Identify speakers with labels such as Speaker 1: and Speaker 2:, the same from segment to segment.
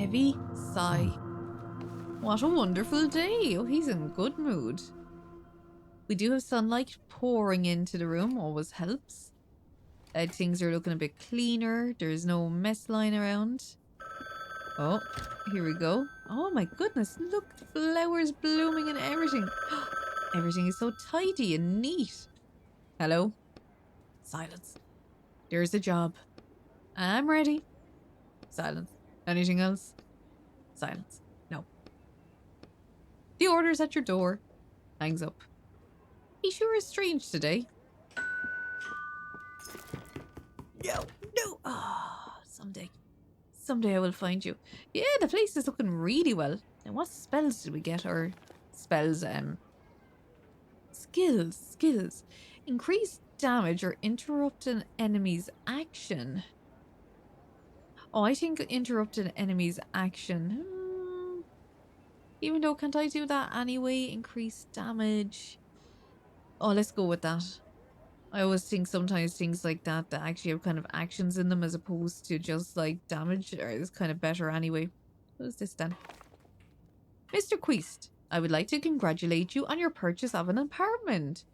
Speaker 1: heavy sigh. What a wonderful day. Oh, he's in good mood. We do have sunlight pouring into the room, always helps. Things are looking a bit cleaner. There's no mess lying around. Oh, here we go. Oh my goodness, look, the flowers blooming and everything. Everything is so tidy and neat. Hello? Silence. There's the job. I'm ready. Silence. Anything else? Silence. No. The order's at your door. Hangs up. He sure is strange today. No. Someday. Someday I will find you. Yeah, the place is looking really well. And what spells did we get? Or spells, skills. Increase damage or interrupt an enemy's action. Oh, I think interrupt an enemy's action. Even though, can't I do that anyway? Increase damage. Oh, let's go with that. I always think sometimes things like that actually have kind of actions in them as opposed to just like damage is kind of better anyway. Who's this then? Mr. Quist, I would like to congratulate you on your purchase of an apartment.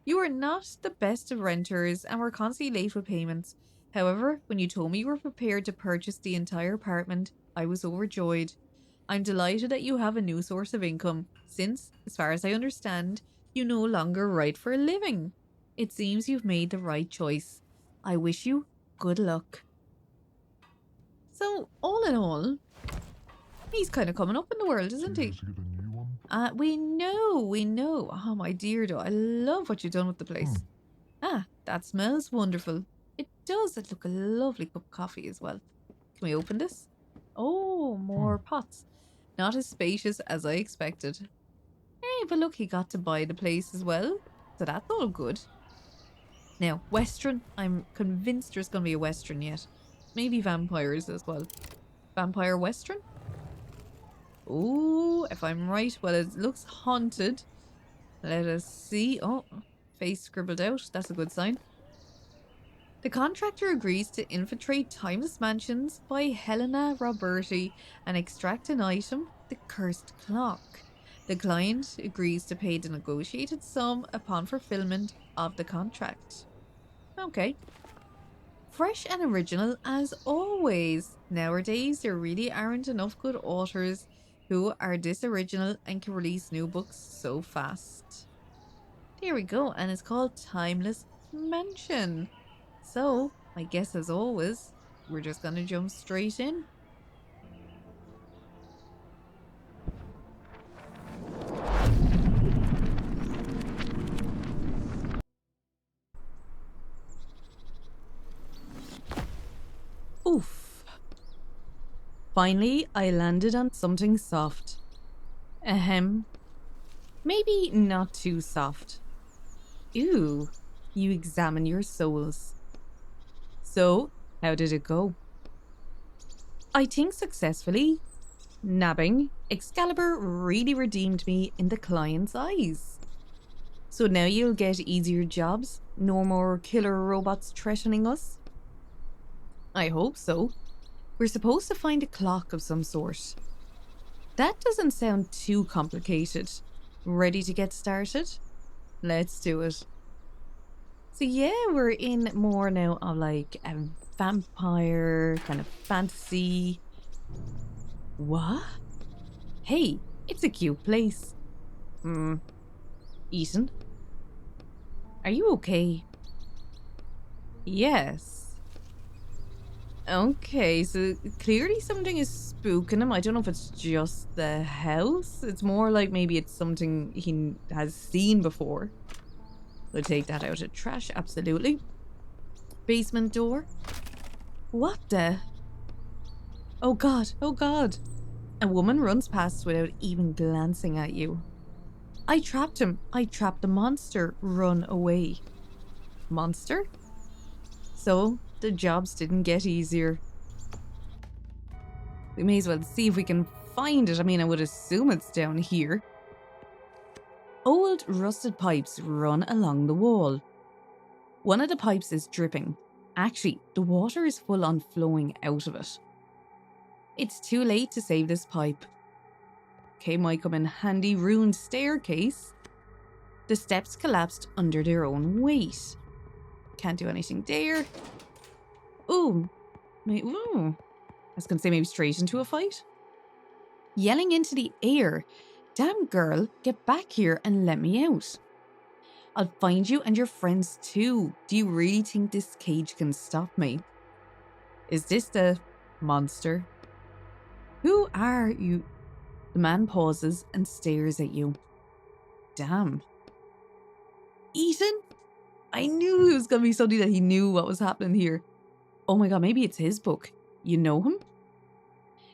Speaker 1: You are not the best of renters and were constantly late with payments. However, when you told me you were prepared to purchase the entire apartment, I was overjoyed. I'm delighted that you have a new source of income, since, as far as I understand, you no longer write for a living. It seems you've made the right choice. I wish you good luck. So, all in all, he's kind of coming up in the world, isn't he? We know. Oh, my dear, though. I love what you've done with the place. Ah, that smells wonderful. It does. It look a lovely cup of coffee as well. Can we open this? Oh, more pots. Not as spacious as I expected. Hey, but look, he got to buy the place as well. So that's all good. Now, Western. I'm convinced there's going to be a Western yet. Maybe vampires as well. Vampire Western? Oh, if I'm right, well, it looks haunted. Let us see. Oh, face scribbled out. That's a good sign. The contractor agrees to infiltrate timeless mansions by Helena Roberti and extract an item, the cursed clock. The client agrees to pay the negotiated sum upon fulfillment of the contract. Okay. Fresh and original as always. Nowadays, there really aren't enough good authors who are this original and can release new books so fast. There we go, and it's called Timeless Mansion. So, I guess as always, we're just gonna jump straight in. Oof. Finally, I landed on something soft. Ahem. Maybe not too soft. Ooh, you examine your souls. So, how did it go? I think successfully. Nabbing Excalibur really redeemed me in the client's eyes. So now you'll get easier jobs, no more killer robots threatening us? I hope so. We're supposed to find a clock of some sort. That doesn't sound too complicated. Ready to get started? Let's do it. So yeah, we're in more now of like a vampire kind of fantasy. What? Hey, it's a cute place. Ethan? Are you okay? Yes. Okay, so clearly something is spooking him. I don't know if it's just the house. It's more like maybe it's something he has seen before. We'll take that out of trash, absolutely. Basement door. What the? Oh god, oh god. A woman runs past without even glancing at you. I trapped him. I trapped the monster. Run away. Monster? So, the jobs didn't get easier. We may as well see if we can find it. I mean, I would assume it's down here. Old rusted pipes run along the wall. One of the pipes is dripping. Actually, the water is full on flowing out of it. It's too late to save this pipe. Okay, might come in handy. Ruined staircase. The steps collapsed under their own weight. Can't do anything there. Ooh. Ooh. I was going to say maybe straight into a fight. Yelling into the air. Damn girl, get back here and let me out. I'll find you and your friends too. Do you really think this cage can stop me? Is this the monster? Who are you? The man pauses and stares at you. Damn. Ethan? I knew it was going to be something that he knew what was happening here. Oh my god, maybe it's his book. You know him?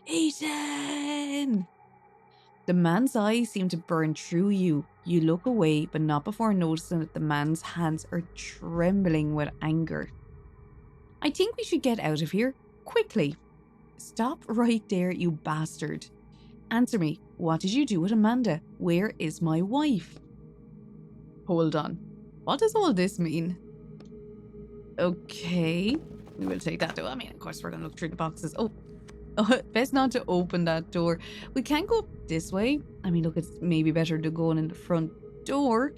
Speaker 1: Ethan! The man's eyes seem to burn through you. You look away, but not before noticing that the man's hands are trembling with anger. I think we should get out of here. Quickly. Stop right there, you bastard. Answer me. What did you do with Amanda? Where is my wife? Hold on. What does all this mean? Okay. We will take that though. I mean, of course, we're going to look through the boxes. Oh, best not to open that door. We can't go this way. I mean, look, it's maybe better to go in the front door.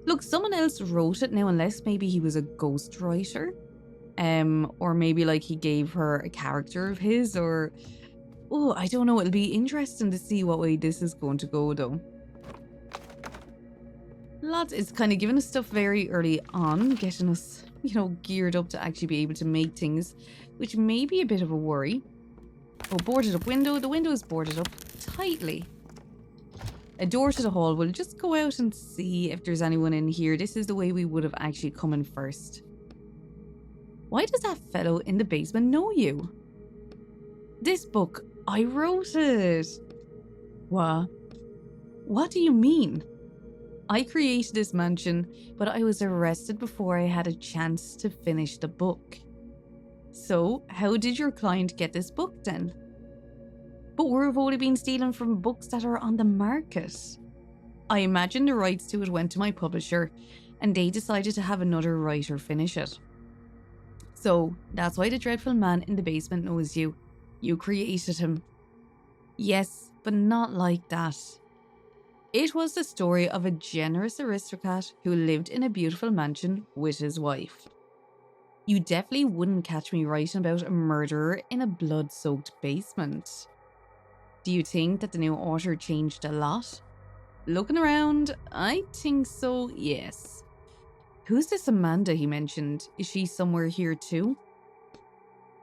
Speaker 1: Look, someone else wrote it now, unless maybe he was a ghostwriter. Or maybe like he gave her a character of his, or... Oh, I don't know. It'll be interesting to see what way this is going to go though. Lads, it's kind of giving us stuff very early on, getting us, you know, geared up to actually be able to make things, which may be a bit of a worry. Oh, boarded up window. The window is boarded up tightly. A door to the hall. We'll just go out and see if there's anyone in here. This is the way we would have actually come in first. Why does that fellow in the basement know you? This book, I wrote it. What? What do you mean? I created this mansion, but I was arrested before I had a chance to finish the book. So, how did your client get this book then? But we've only been stealing from books that are on the market. I imagine the rights to it went to my publisher, and they decided to have another writer finish it. So, that's why the dreadful man in the basement knows you. You created him. Yes, but not like that. It was the story of a generous aristocrat who lived in a beautiful mansion with his wife. You definitely wouldn't catch me writing about a murderer in a blood-soaked basement. Do you think that the new author changed a lot? Looking around, I think so, yes. Who's this Amanda he mentioned? Is she somewhere here too?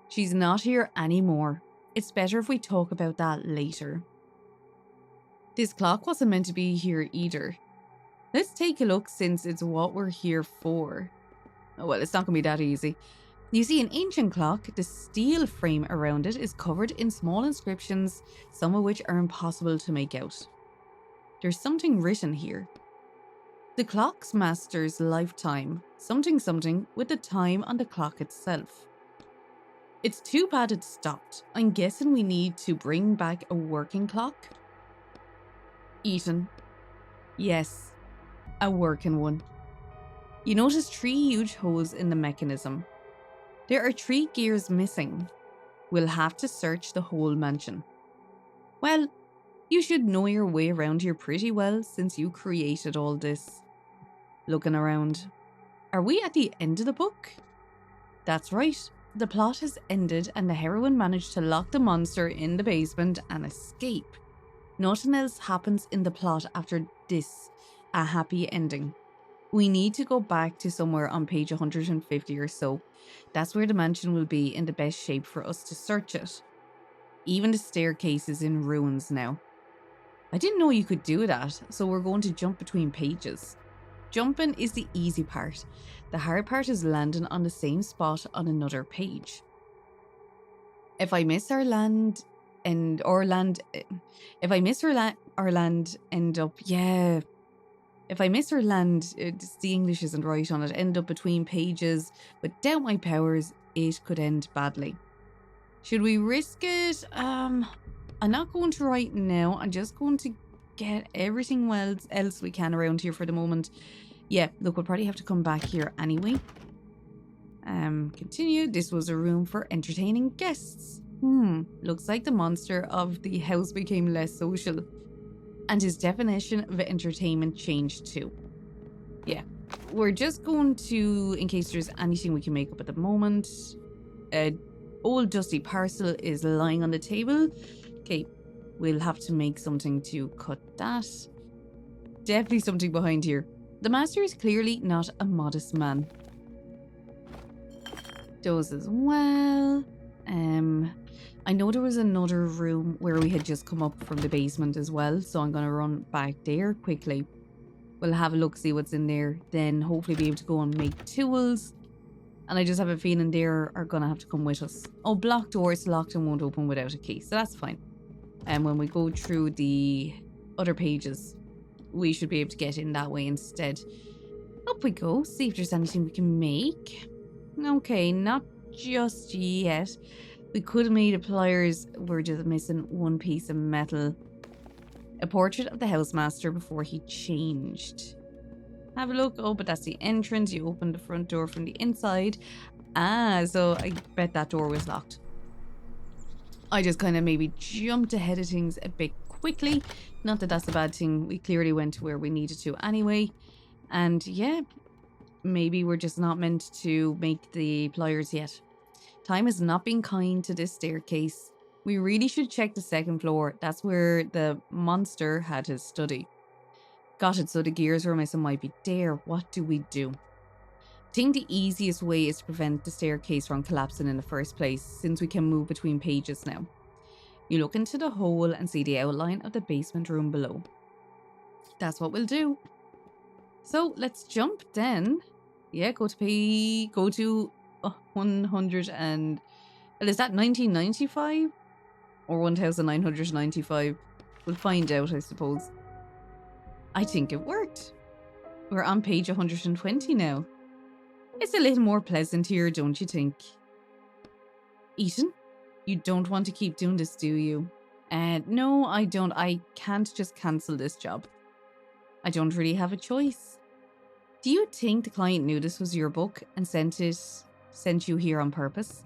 Speaker 1: She's not here anymore. It's better if we talk about that later. This clock wasn't meant to be here either. Let's take a look since it's what we're here for. Oh, well, it's not going to be that easy. You see, an ancient clock, the steel frame around it is covered in small inscriptions, some of which are impossible to make out. There's something written here. The clock's master's lifetime, something something with the time on the clock itself. It's too bad it stopped. I'm guessing we need to bring back a working clock. Ethan. Yes, a working one. You notice 3 huge holes in the mechanism. There are 3 gears missing. We'll have to search the whole mansion. Well, you should know your way around here pretty well since you created all this. Looking around. Are we at the end of the book? That's right. The plot has ended and the heroine managed to lock the monster in the basement and escape. Nothing else happens in the plot after this, a happy ending. We need to go back to somewhere on page 150 or so. That's where the mansion will be in the best shape for us to search it. Even the staircase is in ruins now. I didn't know you could do that, so we're going to jump between pages. Jumping is the easy part. The hard part is landing on the same spot on another page. If I miss our land end up, If I miss her land, the English isn't right on it, end up between pages, without my powers, it could end badly. Should we risk it? I'm not going to right now. I'm just going to get everything else we can around here for the moment. Yeah, look, we'll probably have to come back here anyway. Continue. This was a room for entertaining guests.
Speaker 2: Looks like the monster of the house became less social. And his definition of entertainment changed too. Yeah. We're just going to, in case there's anything we can make up at the moment. An old dusty parcel is lying on the table. Okay, we'll have to make something to cut that. Definitely something behind here. The master is clearly not a modest man. Those as well. I know there was another room where we had just come up from the basement as well, so I'm going to run back there quickly. We'll have a look, see what's in there, then hopefully be able to go and make tools. And I just have a feeling they are going to have to come with us. Oh, blocked door, it's locked and won't open without a key, so that's fine. And when we go through the other pages, we should be able to get in that way instead. Up we go, see if there's anything we can make. Okay, not just yet. We could have made a pliers, we're just missing one piece of metal. A portrait of the housemaster before he changed. Have a look. Oh, but that's the entrance. You open the front door from the inside. Ah, so I bet that door was locked. I just kind of maybe jumped ahead of things a bit quickly. Not that that's a bad thing. We clearly went to where we needed to anyway. And yeah, maybe we're just not meant to make the pliers yet. Time has not been kind to this staircase. We really should check the second floor. That's where the monster had his study. Got it, so the gears we're missing might be there. What do we do? I think the easiest way is to prevent the staircase from collapsing in the first place, since we can move between pages now. You look into the hole and see the outline of the basement room below. That's what we'll do. So let's jump then. Yeah, go to 100 and... Well, is that 1995? Or 1995? We'll find out, I suppose. I think it worked. We're on page 120 now. It's a little more pleasant here, don't you think? Etienne, you don't want to keep doing this, do you? No, I don't. I can't just cancel this job. I don't really have a choice. Do you think the client knew this was your book and sent you here on purpose?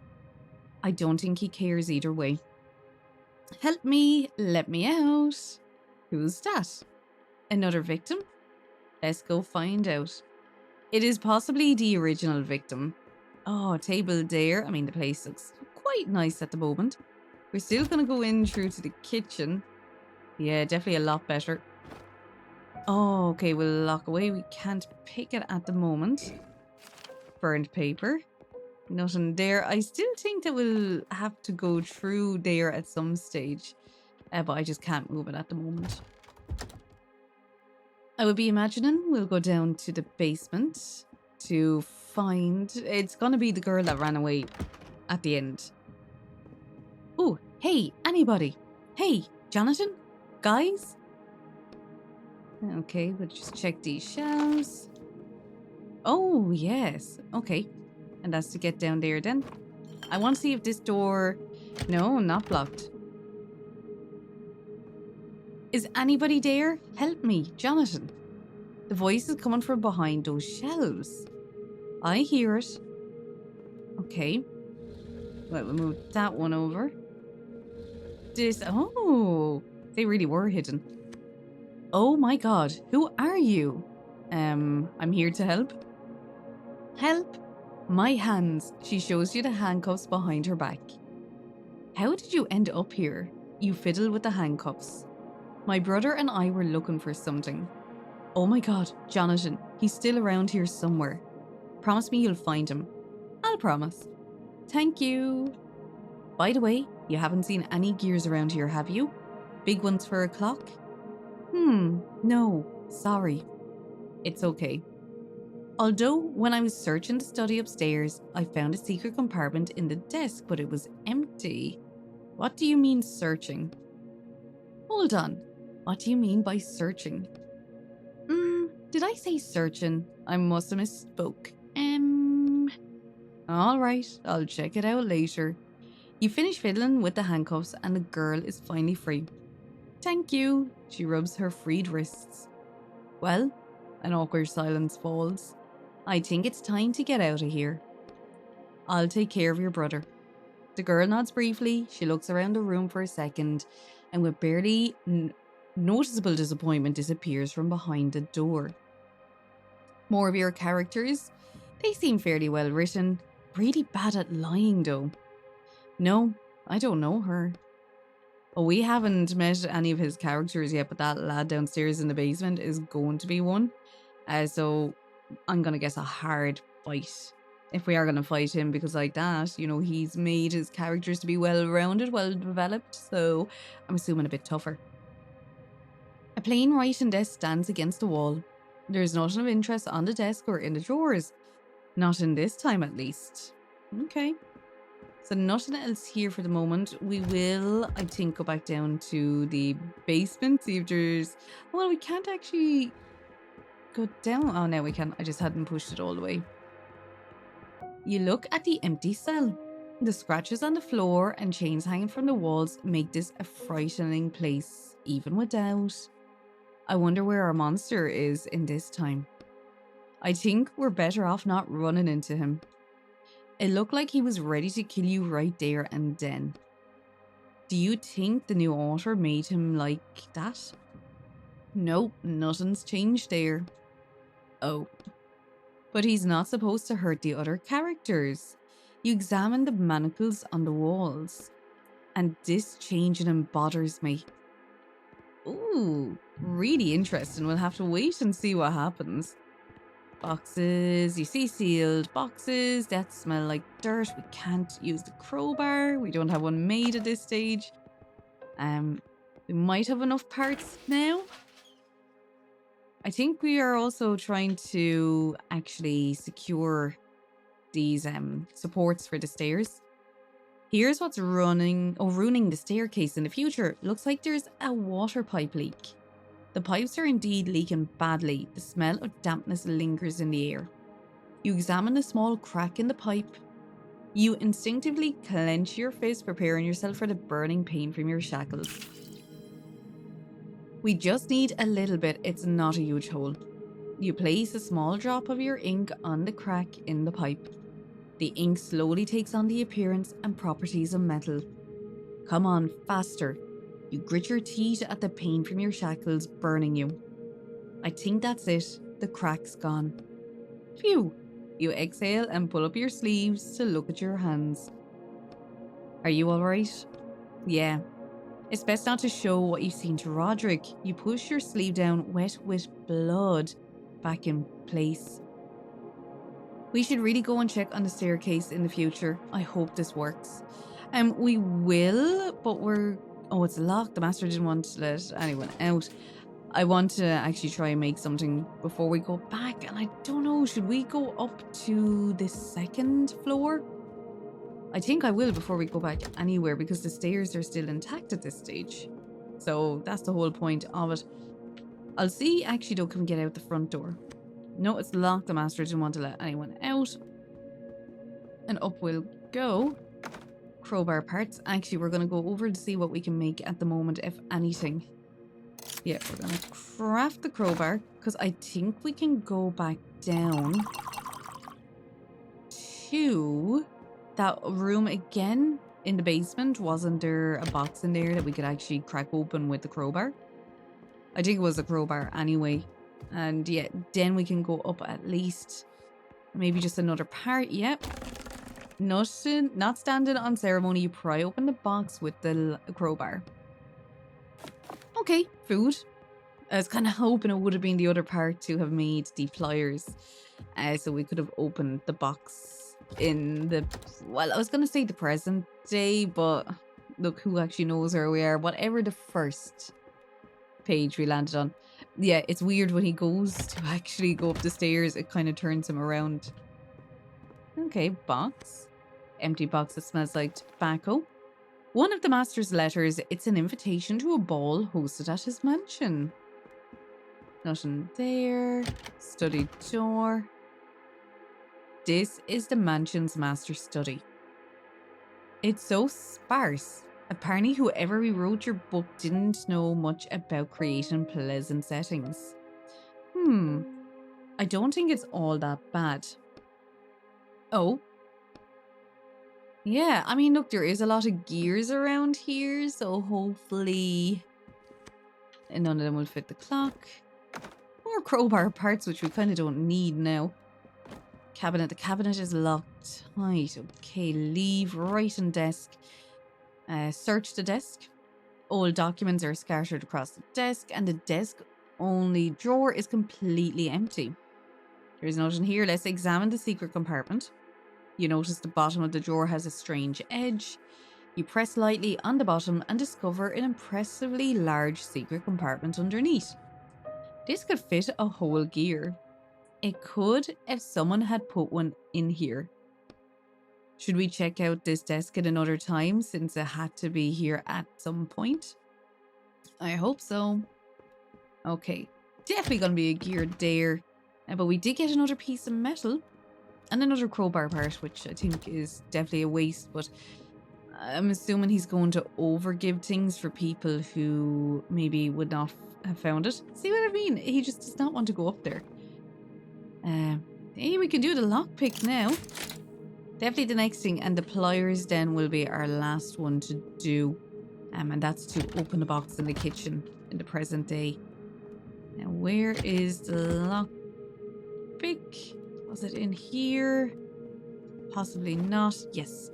Speaker 2: I don't think he cares either way. Help me, let me out. Who's that? Another victim? Let's go find out. It is possibly the original victim. Oh, table there. I mean, the place looks quite nice at the moment. We're still going to go in through to the kitchen. Yeah, definitely a lot better. Oh, okay, we'll lock away. We can't pick it at the moment. Burned paper. Nothing there. I still think that we'll have to go through there at some stage. But I just can't move it at the moment. I would be imagining we'll go down to the basement to find... It's going to be the girl that ran away at the end. Oh, hey, anybody. Hey, Jonathan? Guys? Okay, we'll just check these shelves. Oh, yes. Okay. And that's to get down there then. I want to see if this door... No, not blocked. Is anybody there? Help me, Jonathan. The voice is coming from behind those shelves. I hear it. Okay. Well, we'll move that one over. Oh, they really were hidden. Oh my god, who are you? I'm here to help. Help? My hands. She shows you the handcuffs behind her back. How did you end up here? You fiddle with the handcuffs. My brother and I were looking for something. Oh my god, Jonathan, he's still around here somewhere. Promise me you'll find him. I'll promise. Thank you. By the way, you haven't seen any gears around here, have you? Big ones for a clock? No, sorry. It's okay. Although, when I was searching the study upstairs, I found a secret compartment in the desk, but it was empty. What do you mean searching? Hold on. What do you mean by searching? Did I say searching? I must have misspoke. Alright, I'll check it out later. You finish fiddling with the handcuffs and the girl is finally free. Thank you. She rubs her freed wrists. Well, an awkward silence falls. I think it's time to get out of here. I'll take care of your brother. The girl nods briefly, she looks around the room for a second, and with barely noticeable disappointment disappears from behind the door. More of your characters? They seem fairly well written. Really bad at lying though. No, I don't know her. Well, we haven't met any of his characters yet, but that lad downstairs in the basement is going to be one. So I'm going to guess a hard fight if we are going to fight him, because like that, you know, he's made his characters to be well-rounded, well-developed, so I'm assuming a bit tougher. A plain writing desk stands against the wall. There's nothing of interest on the desk or in the drawers. Not in this time, at least. Okay. So nothing else here for the moment. We will, I think, go back down to the basement, see if there's... Well, we can't actually go down. Oh, no, we can. I just hadn't pushed it all the way. You look at the empty cell. The scratches on the floor and chains hanging from the walls make this a frightening place, even without. I wonder where our monster is in this time. I think we're better off not running into him. It looked like he was ready to kill you right there and then. Do you think the new author made him like that? Nope, nothing's changed there. Oh. But he's not supposed to hurt the other characters. You examine the manacles on the walls, and this change in him bothers me. Ooh, really interesting. We'll have to wait and see what happens. Boxes, you see sealed boxes that smell like dirt. We can't use the crowbar. We don't have one made at this stage. We might have enough parts now. I think we are also trying to actually secure these supports for the stairs. Here's what's ruining the staircase in the future. Looks like there's a water pipe leak. The pipes are indeed leaking badly. The smell of dampness lingers in the air. You examine a small crack in the pipe. You instinctively clench your fist, preparing yourself for the burning pain from your shackles. We just need a little bit. It's not a huge hole. You place a small drop of your ink on the crack in the pipe. The ink slowly takes on the appearance and properties of metal. Come on, faster. You grit your teeth at the pain from your shackles burning you. I think that's it. The crack's gone. Phew. You exhale and pull up your sleeves to look at your hands. Are you alright? Yeah. It's best not to show what you've seen to Roderick. You push your sleeve down, wet with blood, back in place. We should really go and check on the staircase in the future. I hope this works. We will, but we're... Oh, it's locked. The master didn't want to let anyone out. I want to actually try and make something before we go back. And I don't know, should we go up to the second floor? I think I will before we go back anywhere, because the stairs are still intact at this stage. So that's the whole point of it. I'll see. Actually, though, can we get out the front door? No, it's locked. The master didn't want to let anyone out. And up we'll go. Crowbar parts. Actually, we're going to go over to see what we can make at the moment, if anything. Yeah, we're going to craft the crowbar, because I think we can go back down to that room again in the basement. Wasn't there a box in there that we could actually crack open with the crowbar? I think it was a crowbar anyway. And yeah, then we can go up at least. Maybe just another part. Yep. Nothing, not standing on ceremony. You pry open the box with the crowbar. Okay, food. I was kind of hoping it would have been the other part to have made the pliers. So we could have opened the box in the... Well, I was going to say the present day, but look, who actually knows where we are. Whatever the first page we landed on. Yeah, it's weird when he goes to actually go up the stairs, it kind of turns him around. Okay, box. Empty box that smells like tobacco. One of the master's letters, it's an invitation to a ball hosted at his mansion. Nothing there. Study door. This is the mansion's master study. It's so sparse. Apparently whoever rewrote your book didn't know much about creating pleasant settings. I don't think it's all that bad. Oh. Yeah, I mean, look, there is a lot of gears around here, so hopefully none of them will fit the clock. More crowbar parts, which we kind of don't need now. Cabinet. The cabinet is locked. Right, okay, leave right on desk. Search the desk. All documents are scattered across the desk, and the desk only drawer is completely empty. There's nothing here. Let's examine the secret compartment. You notice the bottom of the drawer has a strange edge. You press lightly on the bottom and discover an impressively large secret compartment underneath. This could fit a whole gear. It could if someone had put one in here. Should we check out this desk at another time since it had to be here at some point? I hope so. Okay, definitely going to be a gear there. But we did get another piece of metal and another crowbar part, which I think is definitely a waste, but I'm assuming he's going to overgive things for people who maybe would not have found it. See what I mean? He just does not want to go up there. Hey, we can do the lockpick now. Definitely the next thing, and the pliers then will be our last one to do. And that's to open the box in the kitchen in the present day. Now, where is the lockpick? Was it in here? Possibly not. Yes.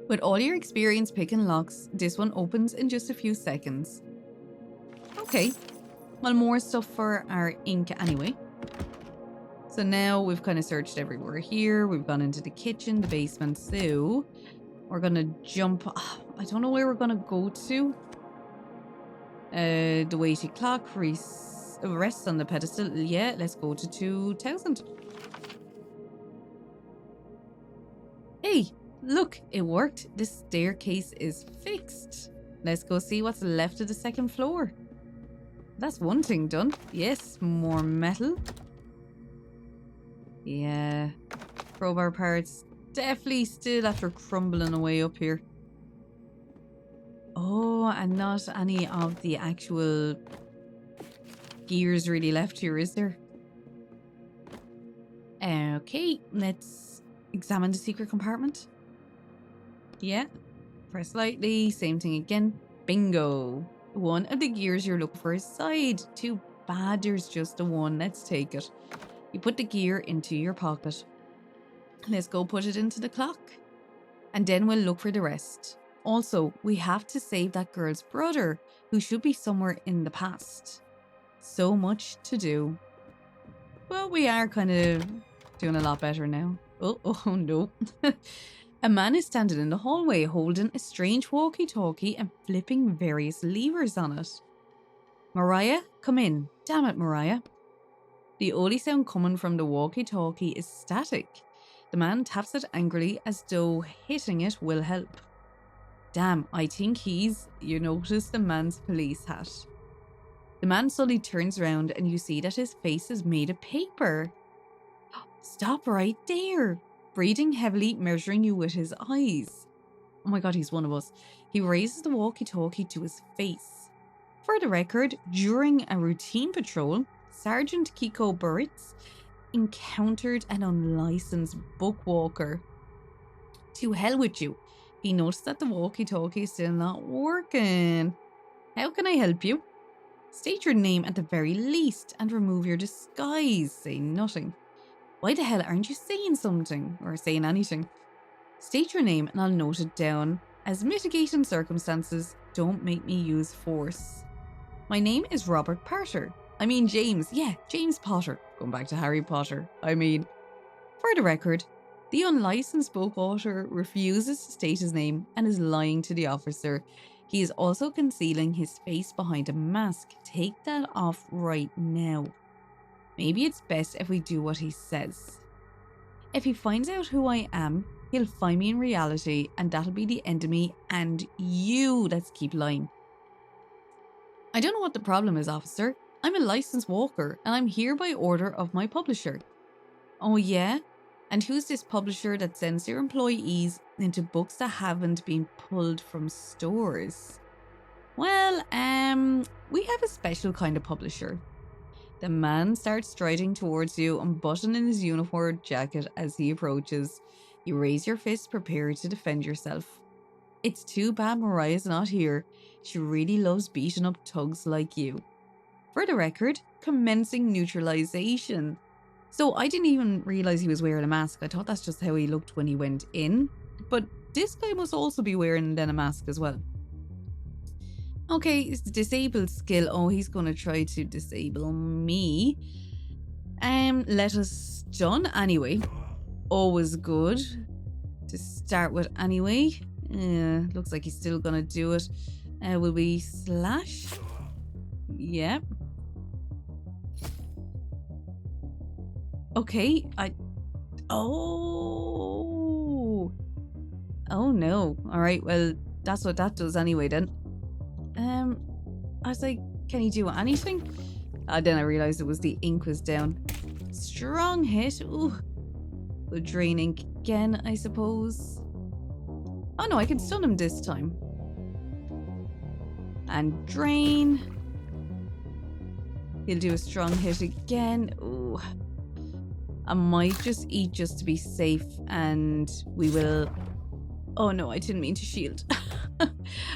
Speaker 2: With all your experience picking locks, this one opens in just a few seconds. Okay. Well, more stuff for our ink anyway. So now we've kind of searched everywhere here. We've gone into the kitchen, the basement. So we're going to jump. I don't know where we're going to go to. The weighty clock rests on the pedestal. Yeah, let's go to 2000. Hey, look, it worked. This staircase is fixed. Let's go see what's left of the second floor. That's one thing done. Yes, more metal. Yeah, crowbar parts definitely still after crumbling away up here. Oh, and not any of the actual gears really left here, is there? Okay, let's examine the secret compartment. Yeah, press lightly, same thing again. Bingo! One of the gears you're looking for is side. Too bad there's just the one. Let's take it. You put the gear into your pocket. Let's go put it into the clock. And then we'll look for the rest. Also, we have to save that girl's brother, who should be somewhere in the past. So much to do. Well, we are kind of doing a lot better now. Oh no. A man is standing in the hallway holding a strange walkie-talkie and flipping various levers on it. Mariah, come in. Damn it, Mariah. The only sound coming from the walkie-talkie is static. The man taps it angrily as though hitting it will help. Damn, I think you notice the man's police hat. The man suddenly turns around and you see that his face is made of paper. Stop right there. Breathing heavily, measuring you with his eyes. Oh my god, he's one of us. He raises the walkie-talkie to his face. For the record, during a routine patrol, Sergeant Kiko Burritz encountered an unlicensed bookwalker. To hell with you. He noticed that the walkie-talkie is still not working. How can I help you? State your name at the very least and remove your disguise. Say nothing. Why the hell aren't you saying something or saying anything? State your name and I'll note it down. As mitigating circumstances, don't make me use force. My name is Robert Potter. I mean James. Yeah, James Potter. Going back to Harry Potter. For the record, the unlicensed bookwalker refuses to state his name and is lying to the officer. He is also concealing his face behind a mask. Take that off right now. Maybe it's best if we do what he says. If he finds out who I am, he'll find me in reality and that'll be the end of me and you. Let's keep lying. I don't know what the problem is, officer. I'm a licensed walker and I'm here by order of my publisher. Oh yeah? And who's this publisher that sends their employees into books that haven't been pulled from stores? Well, we have a special kind of publisher. The man starts striding towards you, unbuttoning his uniform jacket as he approaches. You raise your fist, prepared to defend yourself. It's too bad Mariah's not here. She really loves beating up thugs like you. For the record, commencing neutralization. So I didn't even realize he was wearing a mask. I thought that's just how he looked when he went in. But this guy must also be wearing then a mask as well. Okay, it's the disabled skill. Oh, he's going to try to disable me. Let us stun anyway. Always good to start with anyway. Looks like he's still going to do it. Will we slash? Yep. Okay, Oh no. Alright, well, that's what that does anyway then. I was like, can he do anything? Then I realised it was the ink was down. Strong hit. Ooh. We'll drain ink again, I suppose. Oh no, I can stun him this time. And drain. He'll do a strong hit again. Ooh. I might just eat just to be safe, and we will... Oh no, I didn't mean to shield.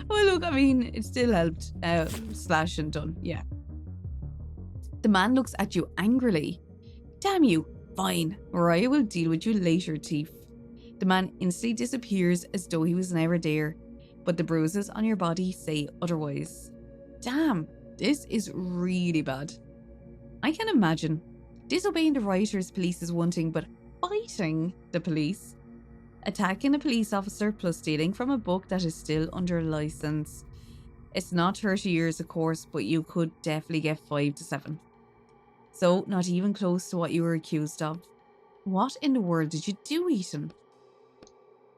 Speaker 2: Well, look, I mean, it still helped. Slash and done, yeah. The man looks at you angrily. Damn you. Fine. Mariah will deal with you later, thief. The man instantly disappears as though he was never there, but the bruises on your body say otherwise. Damn, this is really bad. I can imagine. Disobeying the rioters police is one thing, but fighting the police? Attacking a police officer plus stealing from a book that is still under license. It's not 30 years, of course, but you could definitely get 5 to 7. So, not even close to what you were accused of. What in the world did you do, Ethan?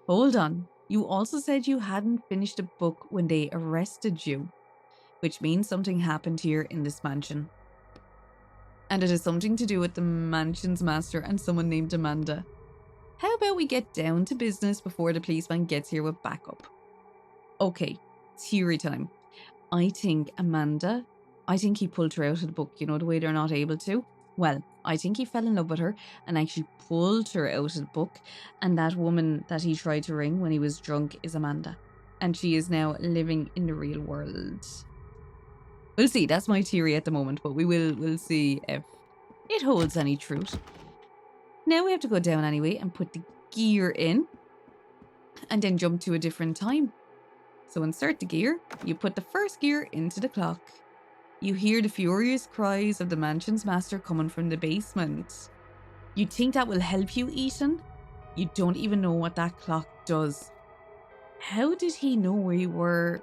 Speaker 2: Hold on. You also said you hadn't finished a book when they arrested you, which means something happened here in this mansion. And it has something to do with the mansion's master and someone named Amanda. How about we get down to business before the policeman gets here with backup? Okay, theory time. I think he pulled her out of the book, you know, the way they're not able to. Well, I think he fell in love with her and actually pulled her out of the book, and that woman that he tried to ring when he was drunk is Amanda. And she is now living in the real world. We'll see, that's my theory at the moment, but we'll see if it holds any truth. Now we have to go down anyway and put the gear in and then jump to a different time. So insert the gear, you put the first gear into the clock. You hear the furious cries of the mansion's master coming from the basement. You think that will help you, Ethan? You don't even know what that clock does. How did he know where you were?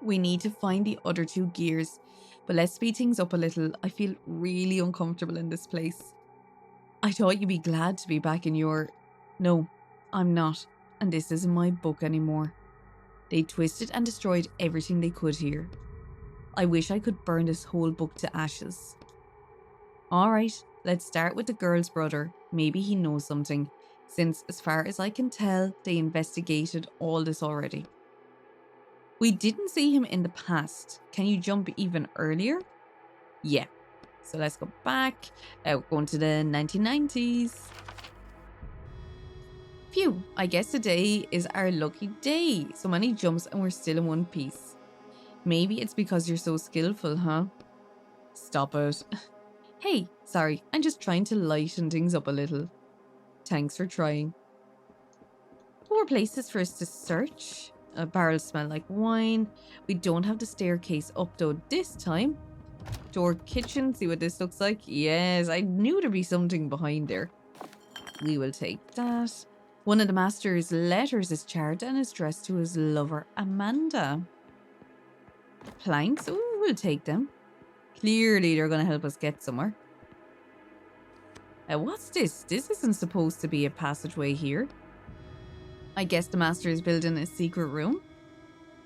Speaker 2: We need to find the other 2 gears, but let's speed things up a little. I feel really uncomfortable in this place. I thought you'd be glad to be back in your... No, I'm not, and this isn't my book anymore. They twisted and destroyed everything they could here. I wish I could burn this whole book to ashes. Alright, let's start with the girl's brother. Maybe he knows something, since as far as I can tell, they investigated all this already. We didn't see him in the past. Can you jump even earlier? Yeah. So let's go back. Going to the 1990s. Phew, I guess today is our lucky day. So many jumps and we're still in one piece. Maybe it's because you're so skillful, huh? Stop it. Hey, sorry, I'm just trying to lighten things up a little. Thanks for trying. More places for us to search. Barrels smell like wine. We don't have the staircase up though this time. Door kitchen, see what this looks like. Yes, I knew there'd be something behind there. We will take that. One of the master's letters is charred and is addressed to his lover, Amanda. Planks, ooh, we'll take them. Clearly they're going to help us get somewhere. What's this? This isn't supposed to be a passageway here. I guess the master is building a secret room.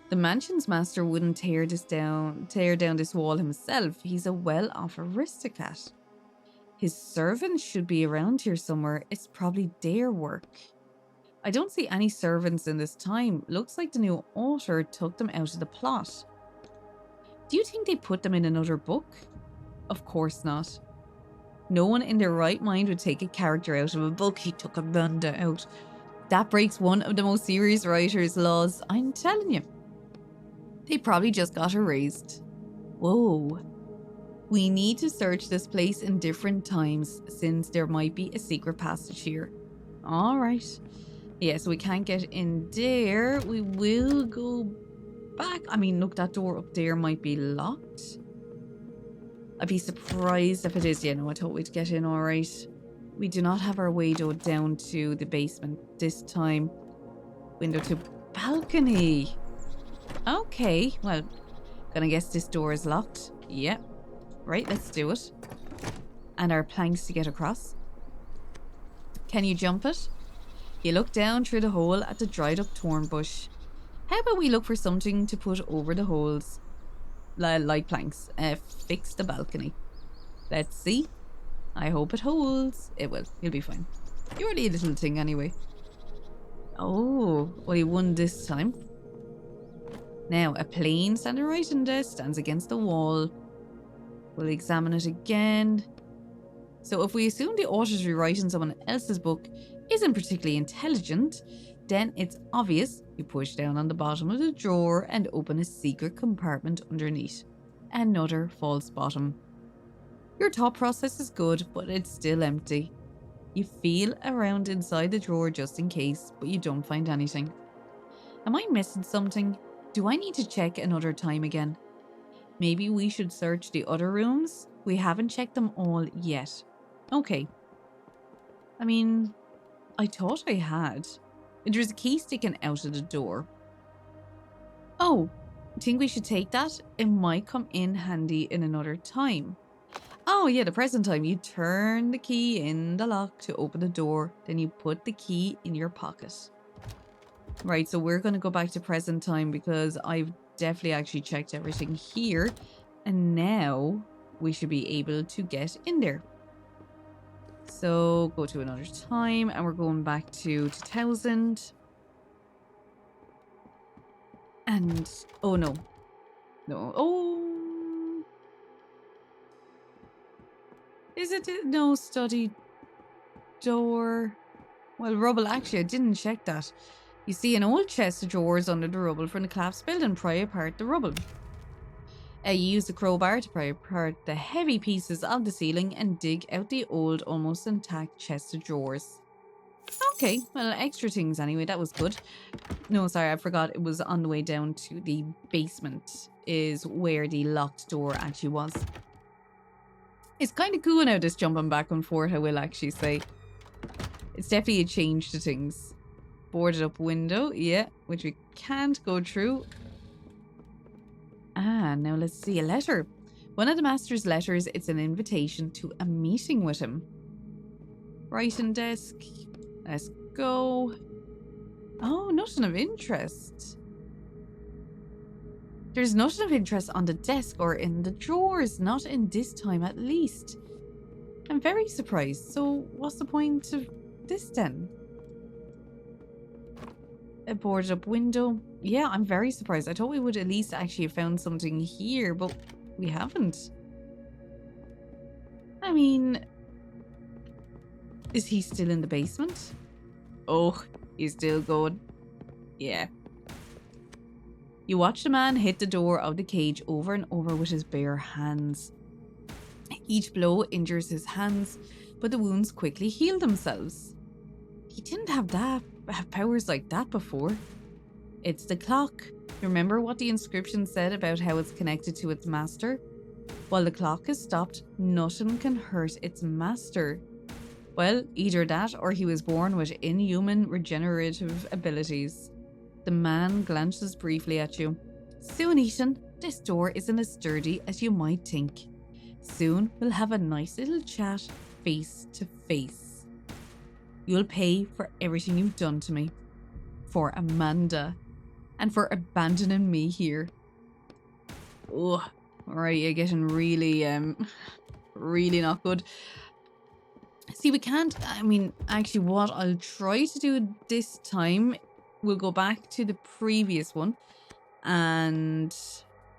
Speaker 2: The mansion's master wouldn't tear down this wall himself. He's a well-off aristocrat. His servants should be around here somewhere. It's probably their work. I don't see any servants in this time. Looks like the new author took them out of the plot. Do you think they put them in another book? Of course not. No one in their right mind would take a character out of a book. He took Amanda out. That breaks one of the most serious writers' laws. I'm telling you. They probably just got erased. Whoa. We need to search this place in different times since there might be a secret passage here. Alright. Yeah, so we can't get in there. We will go back. I mean, look, that door up there might be locked. I'd be surprised if it is. Yeah, no, I thought we'd get in alright. We do not have our way though down to the basement this time. Window to balcony. Okay, well, gonna guess this door is locked. Yep. Right, let's do it. And our planks to get across. Can you jump it? You look down through the hole at the dried up thorn bush. How about we look for something to put over the holes? Like planks. Fix the balcony. Let's see. I hope it holds. It will. You'll be fine. You're only a little thing anyway. Oh, well, you won this time. Now, a plain standard writing desk stands against the wall. We'll examine it again. So if we assume the author's rewriting someone else's book isn't particularly intelligent, then it's obvious you push down on the bottom of the drawer and open a secret compartment underneath. Another false bottom. Your thought process is good, but it's still empty. You feel around inside the drawer just in case, but you don't find anything. Am I missing something? Do I need to check another time again? Maybe we should search the other rooms? We haven't checked them all yet. Okay. I mean, I thought I had. There's a key sticking out of the door. Oh, I think we should take that. It might come in handy in another time. Oh yeah, the present time. You turn the key in the lock to open the door. Then you put the key in your pocket. Right, so we're going to go back to present time because I've definitely actually checked everything here. And now we should be able to get in there. So go to another time and we're going back to 2000. And, oh no. No, oh. Is it no study door? Well, rubble, actually I didn't check that. You see an old chest of drawers under the rubble from the collapsed building. Pry apart the rubble. You use the crowbar to pry apart the heavy pieces of the ceiling and dig out the old, almost intact chest of drawers. Okay, well, extra things anyway. That was good. No, sorry, I forgot it was on the way down to the basement is where the locked door actually was. It's kind of cool now, this jumping back and forth, I will actually say. It's definitely a change to things. Boarded up window, yeah, which we can't go through. Ah, now let's see, a letter. One of the master's letters, it's an invitation to a meeting with him. Writing desk. Let's go. Oh, nothing of interest. There's nothing of interest on the desk or in the drawers, not in this time at least. I'm very surprised. So what's the point of this then? A boarded up window. Yeah, I'm very surprised. I thought we would at least actually have found something here, but we haven't. I mean, is he still in the basement? Oh, he's still going. Yeah. You watch the man hit the door of the cage over and over with his bare hands. Each blow injures his hands, but the wounds quickly heal themselves. He didn't have powers like that before. It's the clock. Remember what the inscription said about how it's connected to its master? While the clock is stopped, nothing can hurt its master. Well, either that or he was born with inhuman regenerative abilities. The man glances briefly at you. Soon, Ethan, this door isn't as sturdy as you might think. Soon we'll have a nice little chat face to face. You'll pay for everything you've done to me. For Amanda. And for abandoning me here. Oh, alright, you're getting really, really not good. See, we can't, I mean, actually what I'll try to do this time, we'll go back to the previous one. And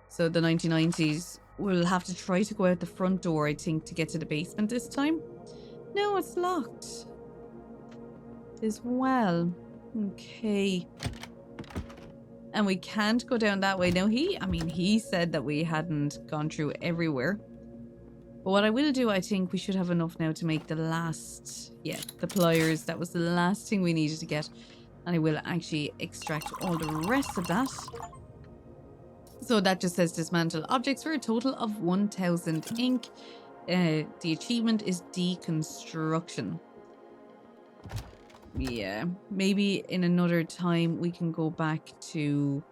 Speaker 2: so the 1990s we'll have to try to go out the front door, I think, to get to the basement this time. No, it's locked as well. Okay. And we can't go down that way. Now, he said that we hadn't gone through everywhere. But what I will do, I think we should have enough now to make the last, the pliers. That was the last thing we needed to get. And I will actually extract all the rest of that. So that just says dismantle objects for a total of 1000 ink. The achievement is deconstruction. Yeah, maybe in another time we can go back to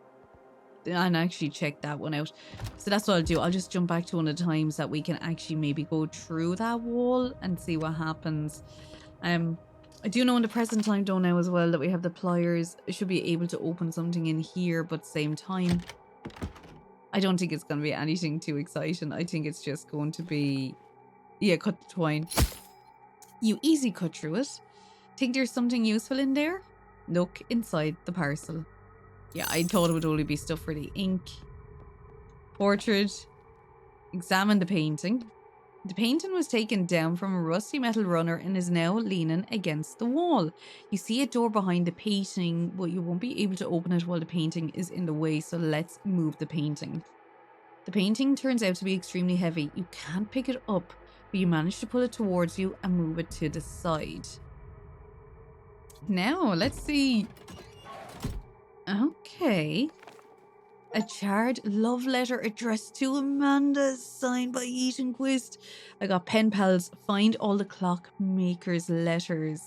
Speaker 2: and actually check that one out. So that's what I'll do. I'll just jump back to one of the times that we can actually maybe go through that wall and see what happens. I do know in the present time though now as well that we have the pliers. I should be able to open something in here, but same time, I don't think it's going to be anything too exciting. I think it's just going to be, cut the twine. You easy cut through it. Think there's something useful in there? Look inside the parcel. Yeah, I thought it would only be stuff for the ink. Portrait. Examine the painting. The painting was taken down from a rusty metal runner and is now leaning against the wall. You see a door behind the painting, but you won't be able to open it while the painting is in the way, so let's move the painting. The painting turns out to be extremely heavy. You can't pick it up, but you manage to pull it towards you and move it to the side. Now, let's see. Okay. A charred love letter addressed to Amanda, signed by Etienne Quist. I got pen pals. Find all the clockmaker's letters.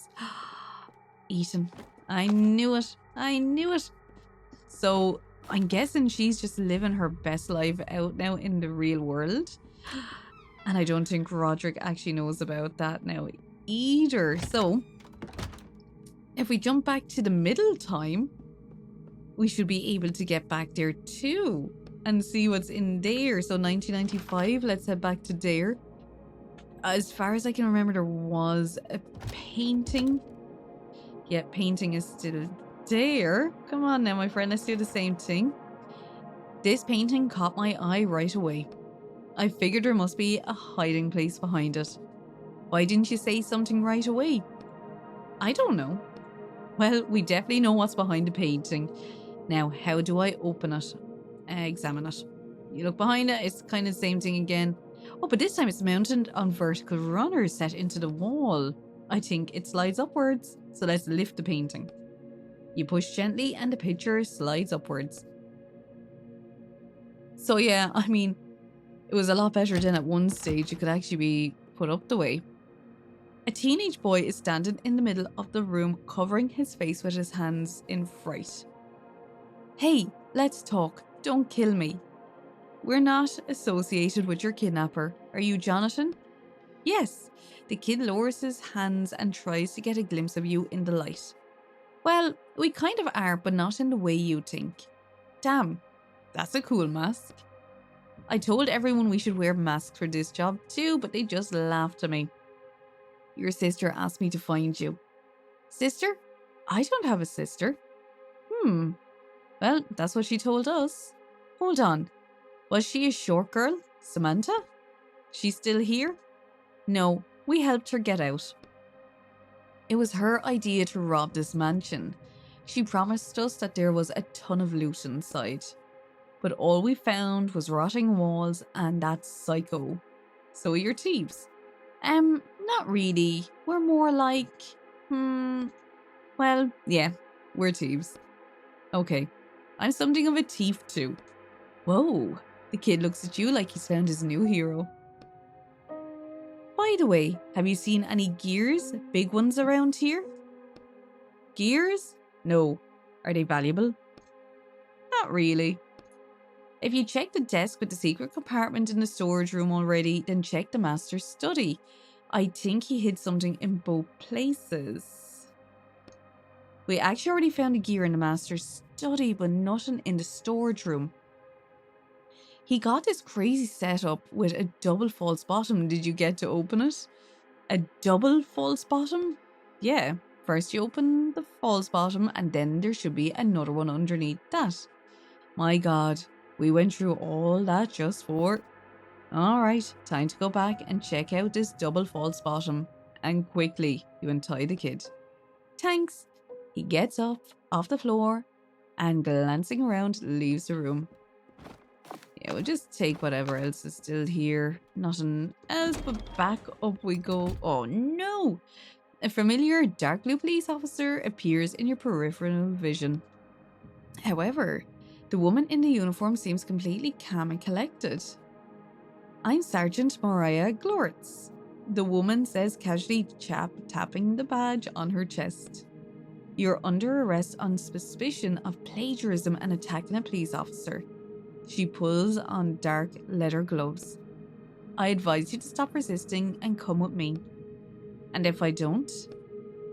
Speaker 2: Etienne. I knew it. I knew it. So, I'm guessing she's just living her best life out now in the real world. And I don't think Roderick actually knows about that now either. So, if we jump back to the middle time, we should be able to get back there too and see what's in there. So 1995, let's head back to there. As far as I can remember, there was a painting. Yeah, painting is still there. Come on now, my friend, let's do the same thing. This painting caught my eye right away. I figured there must be a hiding place behind it. Why didn't you say something right away? I don't know. Well, we definitely know what's behind the painting. Now, how do I open it? Examine it. You look behind it, it's kind of the same thing again. Oh, but this time it's mounted on vertical runners set into the wall. I think it slides upwards. So let's lift the painting. You push gently and the picture slides upwards. So yeah, I mean, it was a lot better than at one stage it could actually be put up the way. A teenage boy is standing in the middle of the room, covering his face with his hands in fright. Hey, let's talk. Don't kill me. We're not associated with your kidnapper. Are you Jonathan? Yes. The kid lowers his hands and tries to get a glimpse of you in the light. Well, we kind of are, but not in the way you think. Damn, that's a cool mask. I told everyone we should wear masks for this job too, but they just laughed at me. Your sister asked me to find you. Sister? I don't have a sister. Well, that's what she told us. Hold on. Was she a short girl? Samantha? She's still here? No, we helped her get out. It was her idea to rob this mansion. She promised us that there was a ton of loot inside. But all we found was rotting walls and that psycho. So you're thieves? Not really. We're more like, well, yeah, we're thieves. Okay, I'm something of a thief too. Whoa, the kid looks at you like he's found his new hero. By the way, have you seen any gears, big ones around here? Gears? No. Are they valuable? Not really. If you check the desk with the secret compartment in the storage room already, then check the master's study. I think he hid something in both places. We actually already found a gear in the master's study, but nothing in the storage room. He got this crazy setup with a double false bottom. Did you get to open it? A double false bottom? Yeah. First you open the false bottom and then there should be another one underneath that. My God, we went through all that just for Alright, time to go back and check out this double false bottom. And quickly, you untie the kid. Thanks. He gets up off the floor and glancing around leaves the room. Yeah, we'll just take whatever else is still here. Nothing else, but back up we go. Oh no! A familiar dark blue police officer appears in your peripheral vision. However, the woman in the uniform seems completely calm and collected. I'm Sergeant Mariah Gloritz, the woman says casually, tapping the badge on her chest. You're under arrest on suspicion of plagiarism and attacking a police officer. She pulls on dark leather gloves. I advise you to stop resisting and come with me. And if I don't,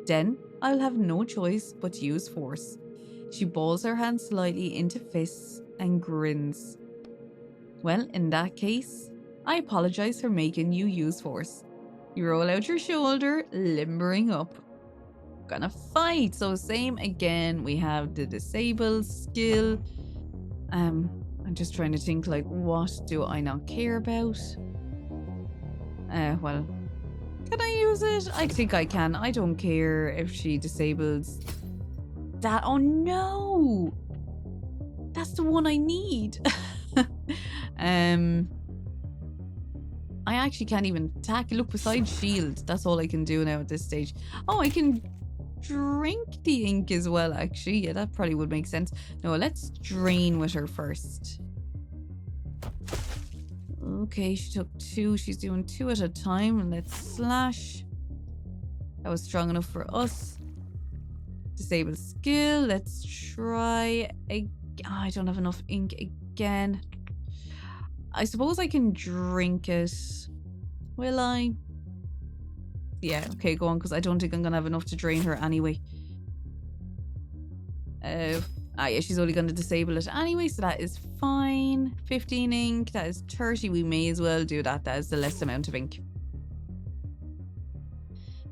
Speaker 2: then I'll have no choice but to use force. She balls her hands slightly into fists and grins. Well, in that case, I apologize for making you use force. You roll out your shoulder, limbering up. Gonna fight. So same again. We have the disable skill. I'm just trying to think, like, what do I not care about? Well, can I use it? I think I can. I don't care if she disables that. Oh no! That's the one I need. I actually can't even attack. Look, besides shield, that's all I can do now at this stage. Oh, I can drink the ink as well, actually. Yeah, that probably would make sense. No, let's drain with her first. Okay, she took 2. She's doing 2 at a time. And let's slash. That was strong enough for us. Disable skill. Let's try. I don't have enough ink again. I suppose I can drink it. Will I? Yeah, okay, go on, because I don't think I'm going to have enough to drain her anyway. Yeah, she's only going to disable it anyway, so that is fine. 15 ink, that is 30. We may as well do that. That is the less amount of ink.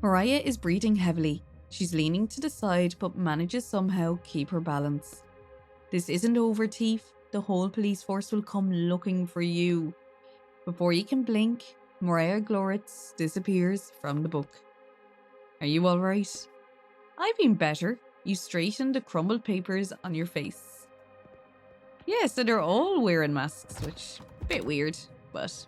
Speaker 2: Mariah is breathing heavily. She's leaning to the side, but manages somehow keep her balance. This isn't over, Thief. The whole police force will come looking for you. Before you can blink, Mariah Gloritz disappears from the book. Are you alright? I've been better. You straighten the crumbled papers on your face. Yeah, so they're all wearing masks, which a bit weird, but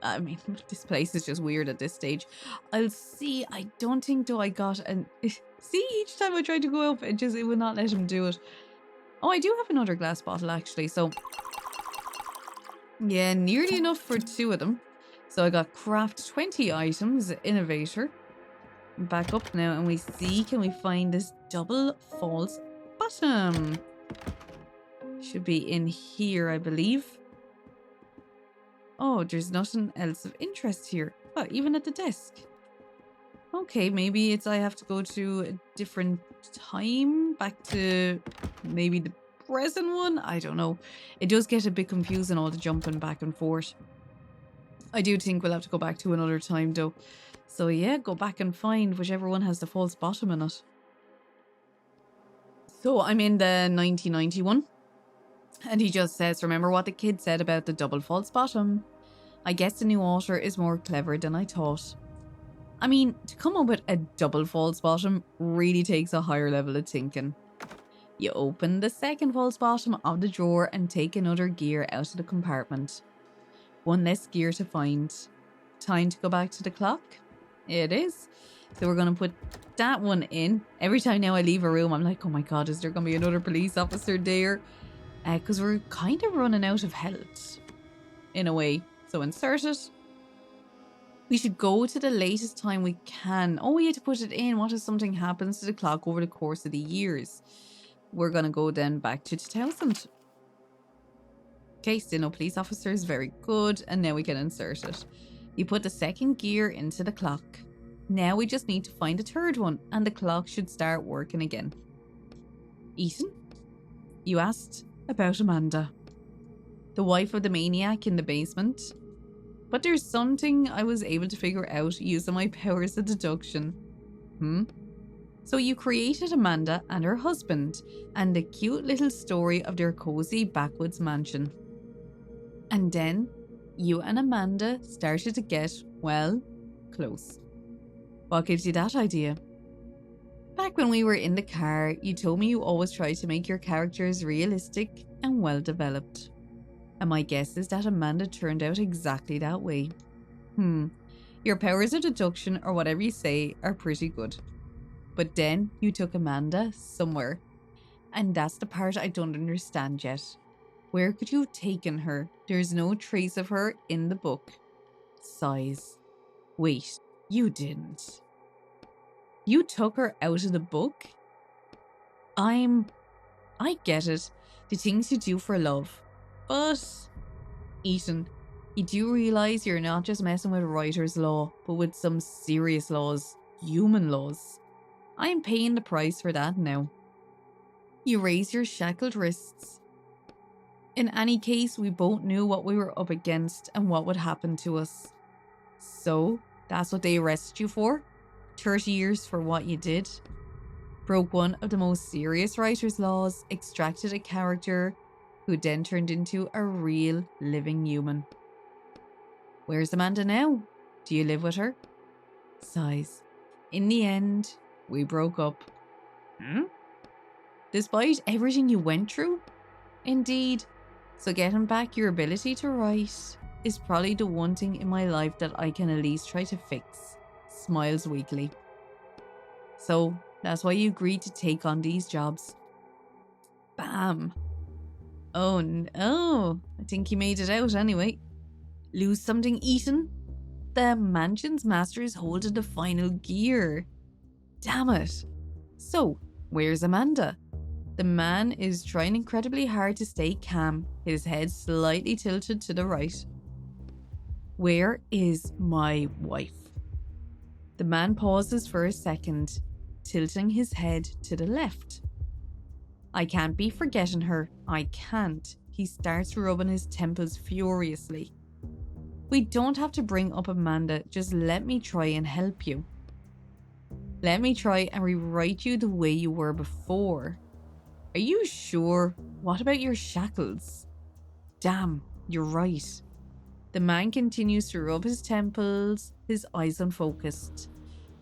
Speaker 2: I mean, this place is just weird at this stage. I'll see. I don't think though I got an... See, each time I tried to go up, it would not let him do it. Oh, I do have another glass bottle actually, so yeah, nearly enough for 2 of them. So I got craft 20 items, innovator. Back up now and we see, can we find this double false bottom? Should be in here, I believe. Oh, there's nothing else of interest here. Oh, even at the desk. Okay, maybe it's I have to go to a different time, back to maybe the present one. I don't know. It does get a bit confusing, all the jumping back and forth. I do think we'll have to go back to another time though. So yeah, go back and find whichever one has the false bottom in it. So I'm in the 1991. And he just says, remember what the kid said about the double false bottom? I guess the new author is more clever than I thought. I mean, to come up with a double false bottom really takes a higher level of thinking. You open the second false bottom of the drawer and take another gear out of the compartment. One less gear to find. Time to go back to the clock? It is. So we're going to put that one in. Every time now I leave a room, I'm like, oh my god, is there going to be another police officer there? Because we're kind of running out of health. In a way. So insert it. We should go to the latest time we can. Oh, we had to put it in. What if something happens to the clock over the course of the years? We're going to go then back to 2000. Okay, still no police officers. Very good. And now we can insert it. You put the second gear into the clock. Now we just need to find a third one. And the clock should start working again. Ethan? You asked about Amanda. The wife of the maniac in the basement. But there's something I was able to figure out using my powers of deduction. So you created Amanda and her husband, and the cute little story of their cozy backwoods mansion. And then you and Amanda started to get, well, close. What gives you that idea? Back when we were in the car, you told me you always try to make your characters realistic and well developed. And my guess is that Amanda turned out exactly that way. Your powers of deduction, or whatever you say, are pretty good. But then you took Amanda somewhere. And that's the part I don't understand yet. Where could you have taken her? There's no trace of her in the book. Sighs. Wait, you didn't. You took her out of the book? I get it. The things you do for love. But, Ethan, you do realise you're not just messing with writer's law, but with some serious laws. Human laws. I'm paying the price for that now. You raise your shackled wrists. In any case, we both knew what we were up against and what would happen to us. So, that's what they arrested you for? 30 years for what you did? Broke one of the most serious writer's laws, extracted a character who then turned into a real living human. Where's Amanda now? Do you live with her? Sighs. In the end, we broke up. Despite everything you went through? Indeed. So getting back your ability to write is probably the one thing in my life that I can at least try to fix. Smiles weakly. So that's why you agreed to take on these jobs. Bam. Oh no. I think you made it out anyway. Lose something, Ethan? The mansion's master is holding the final gear. Damn it. So, where's Amanda? The man is trying incredibly hard to stay calm, his head slightly tilted to the right. Where is my wife? The man pauses for a second, tilting his head to the left. I can't be forgetting her. I can't. He starts rubbing his temples furiously. We don't have to bring up Amanda, just let me try and help you. Let me try and rewrite you the way you were before. Are you sure? What about your shackles? Damn, you're right. The man continues to rub his temples, his eyes unfocused.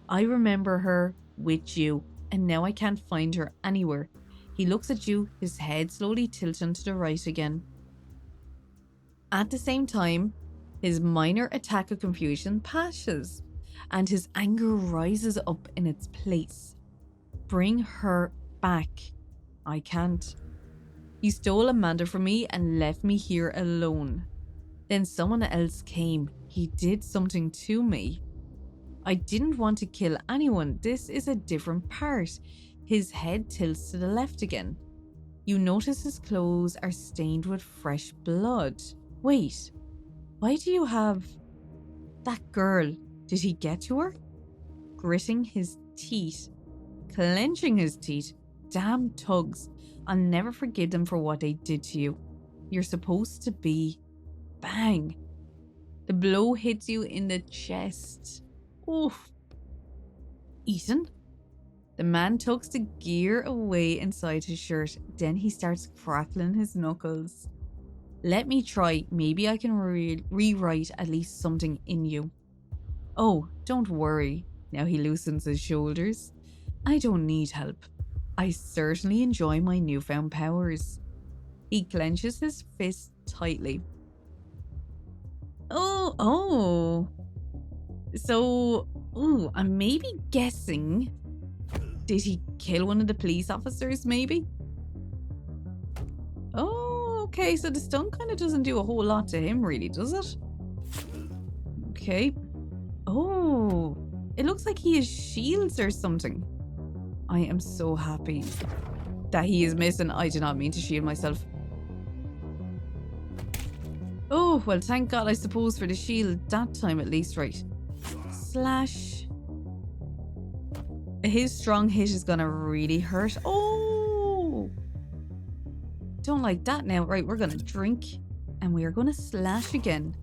Speaker 2: I remember her with you, and now I can't find her anywhere. He looks at you, his head slowly tilting to the right again. At the same time, his minor attack of confusion passes, and his anger rises up in its place. Bring her back. I can't. You stole Amanda from me and left me here alone. Then someone else came. He did something to me. I didn't want to kill anyone. This is a different part. His head tilts to the left again. You notice his clothes are stained with fresh blood. Wait, why do you have... That girl, did he get to her? Gritting his teeth, clenching his teeth. Damn tugs. I'll never forgive them for what they did to you. You're supposed to be... Bang. The blow hits you in the chest. Oof. Ethan? The man tucks the gear away inside his shirt. Then he starts crackling his knuckles. Let me try. Maybe I can rewrite at least something in you. Oh, don't worry. Now he loosens his shoulders. I don't need help. I certainly enjoy my newfound powers. He clenches his fist tightly. Oh. So, I'm maybe guessing. Did he kill one of the police officers, maybe? Oh, okay, so the stun kind of doesn't do a whole lot to him, really, does it? Okay. Oh, it looks like he has shields or something. I am so happy that he is missing. I did not mean to shield myself. Oh, well, thank God, I suppose, for the shield that time at least, right? Slash. His strong hit is gonna really hurt. Oh! Don't like that now. Right, we're gonna drink and we are gonna slash again.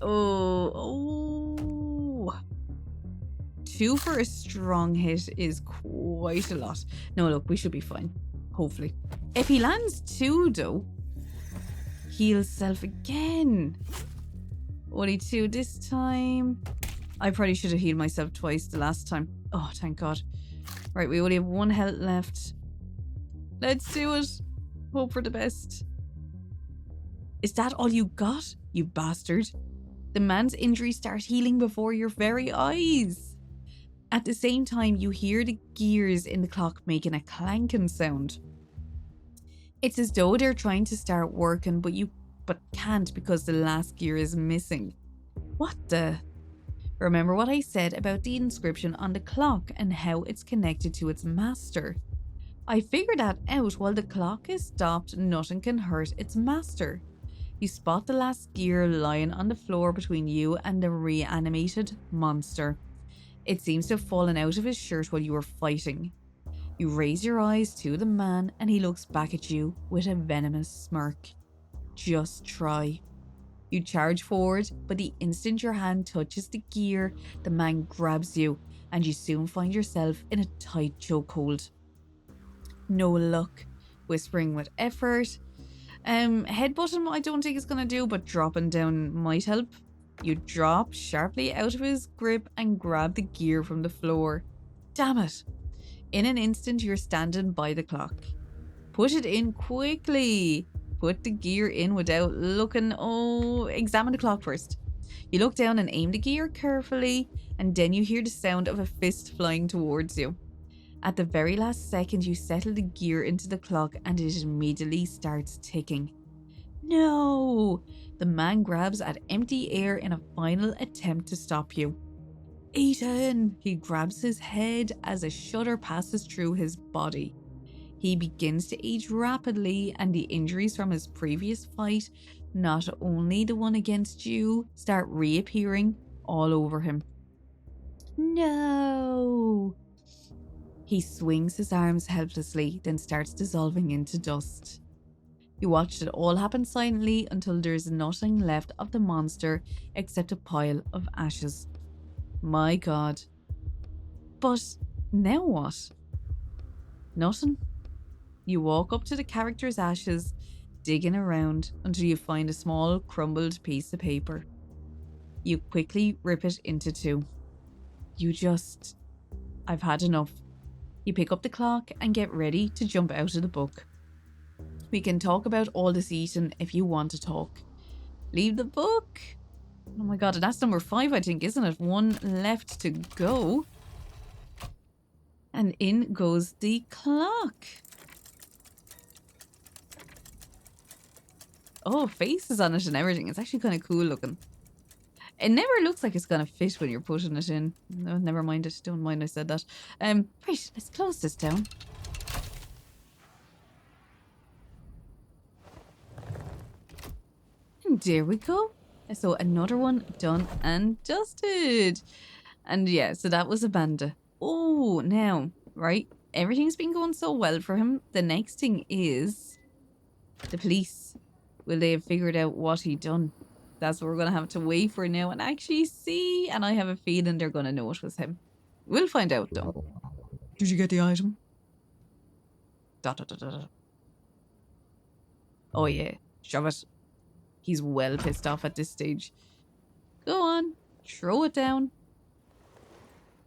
Speaker 2: Oh. 2 for a strong hit is quite a lot. No, look, we should be fine. Hopefully. If he lands 2, though, Heal self again. Only 2 this time. I probably should have healed myself twice the last time. Oh, thank God. Right, we only have 1 health left. Let's do it. Hope for the best. Is that all you got, you bastard? The man's injuries start healing before your very eyes. At the same time, you hear the gears in the clock making a clanking sound. It's as though they're trying to start working, but can't because the last gear is missing. What the? Remember what I said about the inscription on the clock and how it's connected to its master? I figured that out. While the clock is stopped, nothing can hurt its master. You spot the last gear lying on the floor between you and the reanimated monster. It seems to have fallen out of his shirt while you were fighting. You raise your eyes to the man and he looks back at you with a venomous smirk. Just try. You charge forward, but the instant your hand touches the gear, the man grabs you and you soon find yourself in a tight chokehold. No luck. Whispering with effort. Headbutting I don't think it's going to do, but dropping down might help. You drop sharply out of his grip and grab the gear from the floor. Damn it. In an instant, you're standing by the clock. Put it in quickly. Put the gear in without looking. Oh, examine the clock first. You look down and aim the gear carefully, and then you hear the sound of a fist flying towards you. At the very last second, you settle the gear into the clock and it immediately starts ticking. No! The man grabs at empty air in a final attempt to stop you. Etienne! He grabs his head as a shudder passes through his body. He begins to age rapidly, and the injuries from his previous fight, not only the one against you, start reappearing all over him. No! He swings his arms helplessly, then starts dissolving into dust. You watched it all happen silently until there's nothing left of the monster except a pile of ashes. My God. But now what? Nothing. You walk up to the character's ashes, digging around until you find a small crumbled piece of paper. You quickly rip it into 2. I've had enough. You pick up the clock and get ready to jump out of the book. We can talk about all this eating if you want to talk. Leave the book. Oh my God, and that's number 5, I think, isn't it? 1 left to go. And in goes the clock. Oh, faces on it and everything. It's actually kind of cool looking. It never looks like it's going to fit when you're putting it in. No, never mind it. Don't mind I said that. Right, let's close this down. And there we go. So another one done and dusted. And yeah, so that was a banda. Oh, now, right? Everything's been going so well for him. The next thing is the police. Will they have figured out what he done? That's what we're going to have to wait for now and actually see. And I have a feeling they're going to know it was him. We'll find out though. Did you get the item? Dot, dot, dot, dot. Oh yeah, shove it. He's well pissed off at this stage. Go on, throw it down.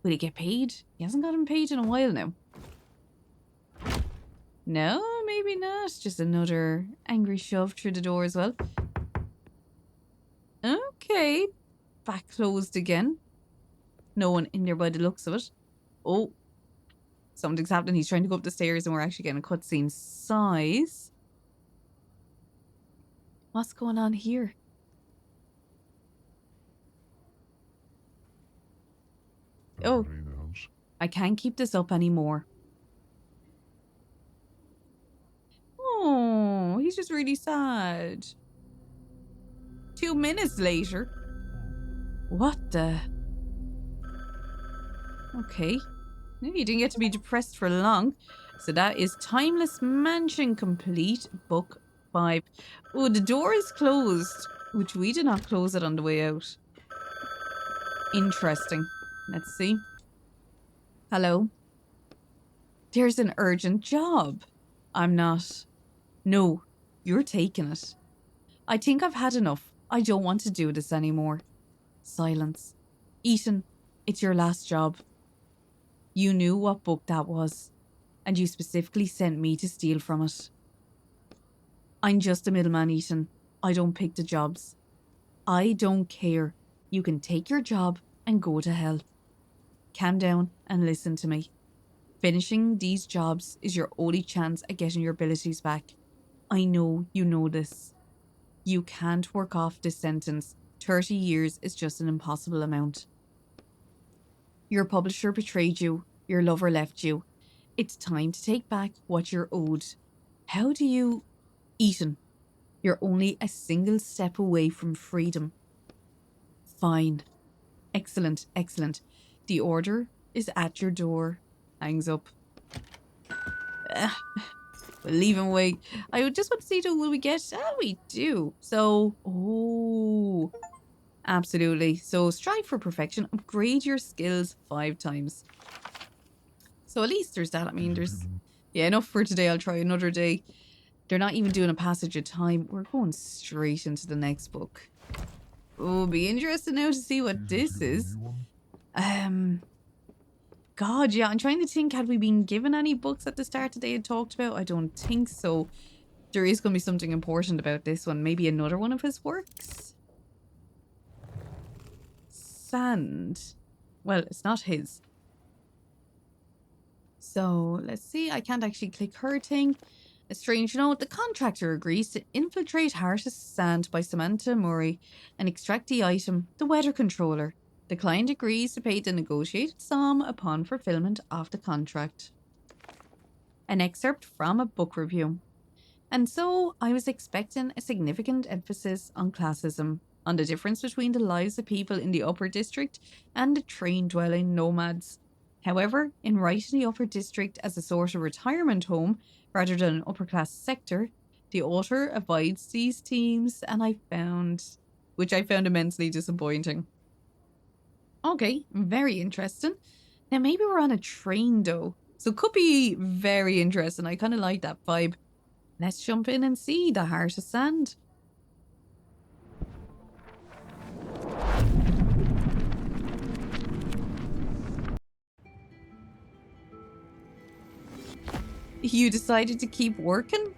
Speaker 2: Will he get paid? He hasn't gotten paid in a while now. No, maybe not. Just another angry shove through the door as well. Okay. Back closed again. No one in there by the looks of it. Oh. Something's happening. He's trying to go up the stairs and we're actually getting a cutscene size. What's going on here? Oh. I can't keep this up anymore. Oh, he's just really sad. 2 minutes later. What the? Okay. You didn't get to be depressed for long. So that is Timeless Mansion complete, book 5. Oh, the door is closed, which we did not close it on the way out. Interesting. Let's see. Hello. There's an urgent job. I'm not. No, you're taking it. I think I've had enough. I don't want to do this anymore. Silence. Etienne, it's your last job. You knew what book that was, and you specifically sent me to steal from it. I'm just a middleman, Etienne. I don't pick the jobs. I don't care. You can take your job and go to hell. Calm down and listen to me. Finishing these jobs is your only chance at getting your abilities back. I know you know this. You can't work off this sentence. 30 years is just an impossible amount. Your publisher betrayed you. Your lover left you. It's time to take back what you're owed. How do you... Etienne, you're only a single step away from freedom. Fine. Excellent, excellent. The order is at your door. Hangs up. We'll leave him away. I just want to see, will we get... we do. So, absolutely. So strive for perfection. Upgrade your skills 5 times. So at least there's that. I mean, there's... Yeah, enough for today. I'll try another day. They're not even doing a passage of time. We're going straight into the next book. Oh, be interested now to see what this is. God, yeah, I'm trying to think, had we been given any books at the start that they had talked about? I don't think so. There is going to be something important about this one. Maybe another one of his works? Sand. Well, it's not his. So, let's see. I can't actually click her thing. A strange note. The contractor agrees to infiltrate Harsh's sand by Samantha Murray and extract the item, the weather controller. The client agrees to pay the negotiated sum upon fulfillment of the contract. An excerpt from a book review. And so I was expecting a significant emphasis on classism, on the difference between the lives of people in the upper district and the train-dwelling nomads. However, in writing the upper district as a sort of retirement home rather than an upper-class sector, the author avoids these themes, and which I found immensely disappointing. Okay, very interesting. Now maybe we're on a train though, so it could be very interesting. I kind of like that vibe. Let's jump in and see the Heart of Sand. You decided to keep working?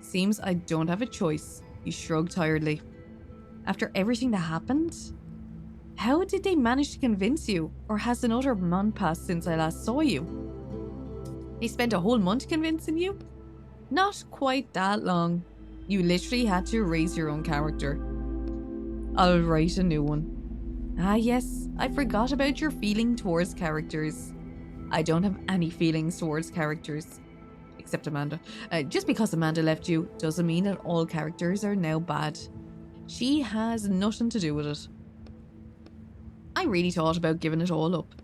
Speaker 2: Seems I don't have a choice. You shrugged tiredly. After everything that happened? How did they manage to convince you? Or has another month passed since I last saw you? They spent a whole month convincing you? Not quite that long. You literally had to erase your own character. I'll write a new one. Ah yes, I forgot about your feeling towards characters. I don't have any feelings towards characters. Except Amanda. Just because Amanda left you doesn't mean that all characters are now bad. She has nothing to do with it. I really thought about giving it all up.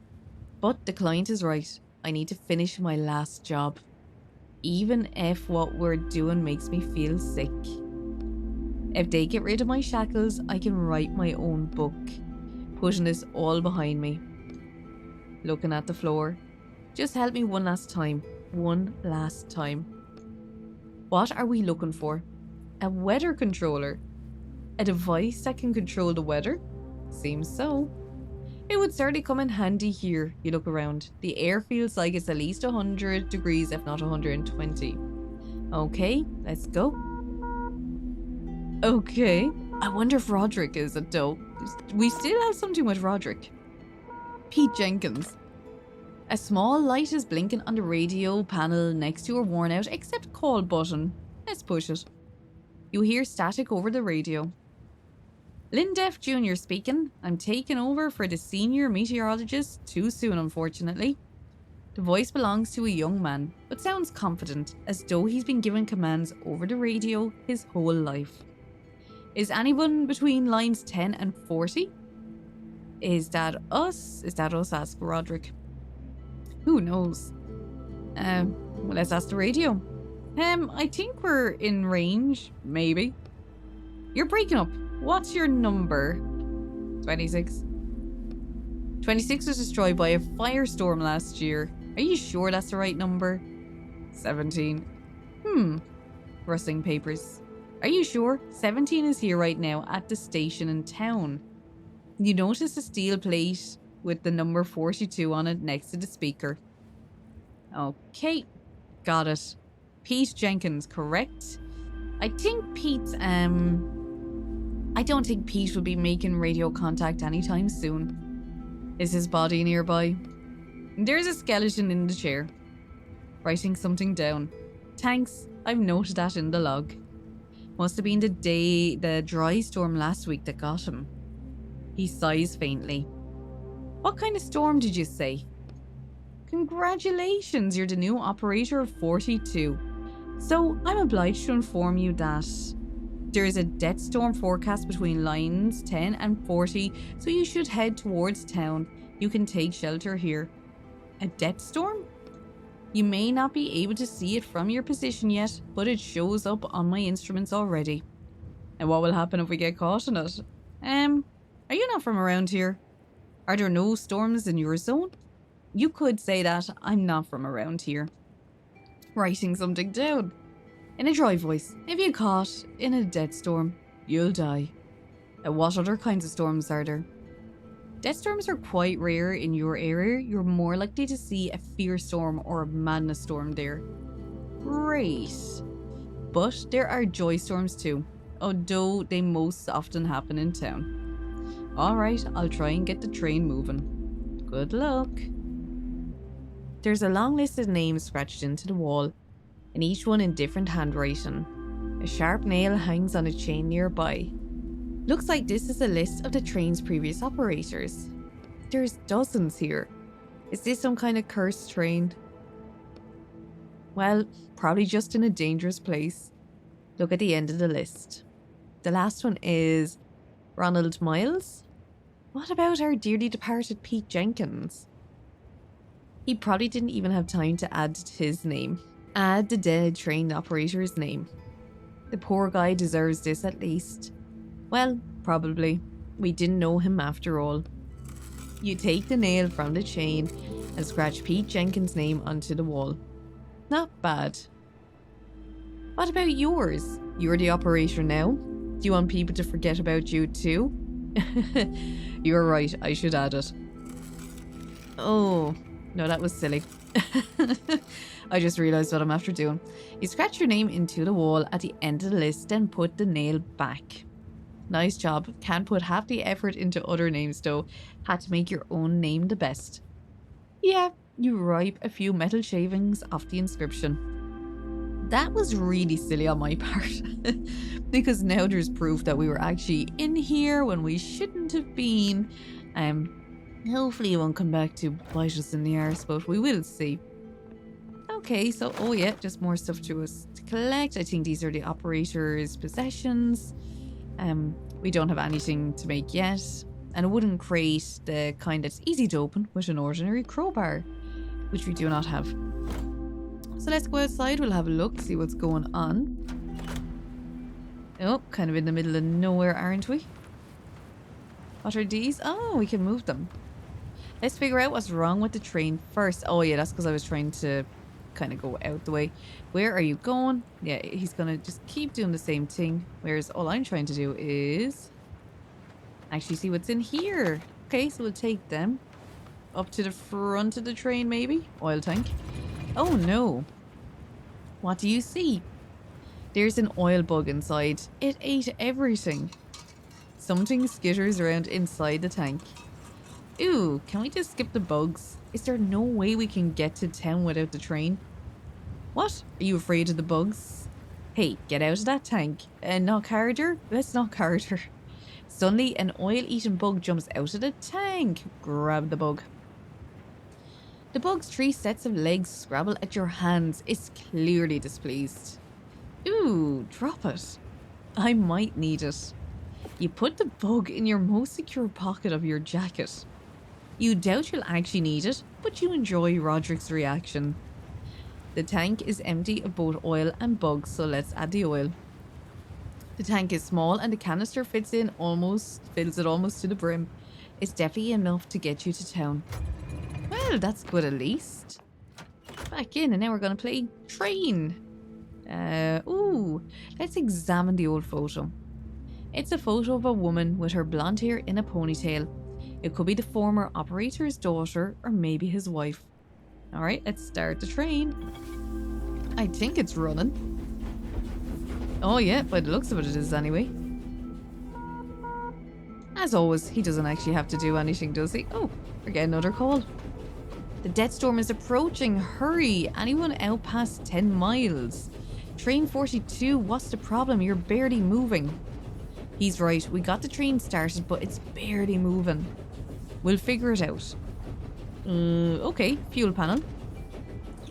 Speaker 2: But the client is right. I need to finish my last job. Even if what we're doing makes me feel sick. If they get rid of my shackles, I can write my own book. Putting this all behind me. Looking at the floor. Just help me one last time. One last time. What are we looking for? A weather controller? A device that can control the weather? Seems so. It would certainly come in handy here. You look around. The air feels like it's at least 100 degrees, if not 120. Okay, let's go. Okay. I wonder if Roderick is it though. We still have something with Roderick. Pete Jenkins. A small light is blinking on the radio panel next to a worn out accept call button. Let's push it. You hear static over the radio. Lindef Jr. speaking. I'm taking over for the senior meteorologist too soon, unfortunately. The voice belongs to a young man, but sounds confident, as though he's been given commands over the radio his whole life. Is anyone between lines 10 and 40? Is that us? Is that us? Ask Roderick. Who knows? Well, let's ask the radio. I think we're in range, maybe. You're breaking up. What's your number? 26. 26 was destroyed by a firestorm last year. Are you sure that's the right number? 17. Rustling papers. Are you sure? 17 is here right now at the station in town. You notice a steel plate with the number 42 on it next to the speaker. Okay, got it. Pete Jenkins, correct? I think Pete's, I don't think Pete will be making radio contact anytime soon. Is his body nearby? There's a skeleton in the chair. Writing something down. Thanks, I've noted that in the log. Must have been the dry storm last week that got him. He sighs faintly. What kind of storm did you say? Congratulations, you're the new operator of 42. So I'm obliged to inform you that there is a death storm forecast between lines 10 and 40, so you should head towards town. You can take shelter here. A death storm? You may not be able to see it from your position yet, but it shows up on my instruments already. And what will happen if we get caught in it? Are you not from around here? Are there no storms in your zone? You could say that. I'm not from around here. Writing something down. In a dry voice, if you're caught in a death storm, you'll die. What other kinds of storms are there? Death storms are quite rare in your area. You're more likely to see a fear storm or a madness storm there. Great. But there are joy storms too, although they most often happen in town. Alright, I'll try and get the train moving. Good luck. There's a long list of names scratched into the wall, and each one in different handwriting. A sharp nail hangs on a chain nearby. Looks like this is a list of the train's previous operators. There's dozens here. Is this some kind of cursed train? Well, probably just in a dangerous place. Look at the end of the list. The last one is Ronald Miles. What about our dearly departed Pete Jenkins? He probably didn't even have time to add his name. Add the dead train operator's name. The poor guy deserves this at least. Well, probably. We didn't know him after all. You take the nail from the chain and scratch Pete Jenkins' name onto the wall. Not bad. What about yours? You're the operator now. Do you want people to forget about you too? You're right, I should add it. Oh, no, that was silly. I just realised what I'm after doing. You scratch your name into the wall at the end of the list, then put the nail back. Nice job. Can't put half the effort into other names though. Had to make your own name the best. Yeah, you ripe a few metal shavings off the inscription. That was really silly on my part. Because now there's proof that we were actually in here when we shouldn't have been. Hopefully it won't come back to bite us in the arse, but we will see. Okay, so, oh yeah, just more stuff to us to collect. I think these are the operator's possessions. We don't have anything to make yet. And a wooden crate, the kind that's easy to open with an ordinary crowbar, which we do not have. So let's go outside, we'll have a look, see what's going on. Oh, kind of in the middle of nowhere, aren't we? What are these? Oh, we can move them. Let's figure out what's wrong with the train first. Oh yeah, that's because I was trying to kind of go out the way. Where are you going? Yeah, he's gonna just keep doing the same thing. Whereas all I'm trying to do is actually see what's in here. Okay, so we'll take them up to the front of the train, maybe. Oil tank. Oh no. What do you see? There's an oil bug inside. It ate everything. Something skitters around inside the tank. Ooh, can we just skip the bugs? Is there no way we can get to town without the train? What? Are you afraid of the bugs? Hey, get out of that tank. Knock harder? Let's knock harder. Suddenly, an oil-eating bug jumps out of the tank. Grab the bug. The bug's 3 sets of legs scrabble at your hands. It's clearly displeased. Ooh, drop it. I might need it. You put the bug in your most secure pocket of your jacket. You doubt you'll actually need it, but you enjoy Roderick's reaction. The tank is empty of both oil and bugs, so let's add the oil. The tank is small and the canister fills it almost to the brim. It's definitely enough to get you to town. Well, that's good at least. Back in, and now we're going to play train. Ooh, let's examine the old photo. It's a photo of a woman with her blonde hair in a ponytail. It could be the former operator's daughter or maybe his wife. All right, let's start the train. I think it's running. Oh yeah, by the looks of it, it is anyway. As always, he doesn't actually have to do anything, does he? Oh, we're getting another call. The death storm is approaching. Hurry! Anyone out past 10 miles? Train 42, what's the problem? You're barely moving. He's right, we got the train started, but it's barely moving. We'll figure it out. Okay, fuel panel.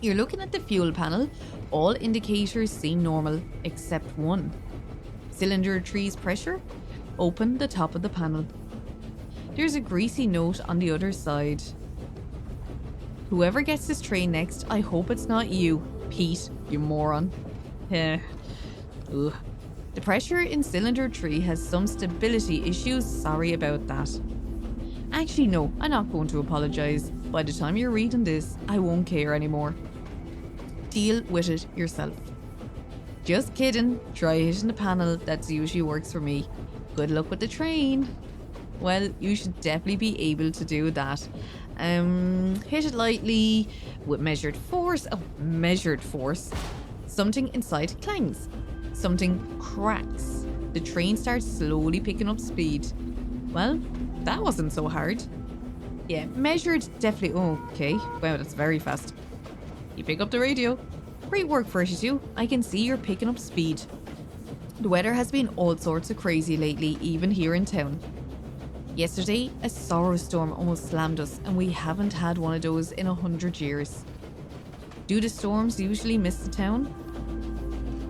Speaker 2: You're looking at the fuel panel. All indicators seem normal, except one. Cylinder 3's pressure. Open the top of the panel. There's a greasy note on the other side. Whoever gets this train next, I hope it's not you, Pete, you moron. Ugh. The pressure in cylinder 3 has some stability issues. Sorry about that. Actually, no, I'm not going to apologise. By the time you're reading this, I won't care anymore. Deal with it yourself. Just kidding. Try hitting the panel. That usually works for me. Good luck with the train. Well, you should definitely be able to do that. Hit it lightly with measured force. Oh, measured force. Something inside clangs. Something cracks. The train starts slowly picking up speed. Well, that wasn't so hard. Yeah, measured definitely. Okay, wow, that's very fast. You pick up the radio. Great work, 42. I can see you're picking up speed. The weather has been all sorts of crazy lately, even here in town. Yesterday, a sorrow storm almost slammed us, and we haven't had one of those in 100 years. Do the storms usually miss the town?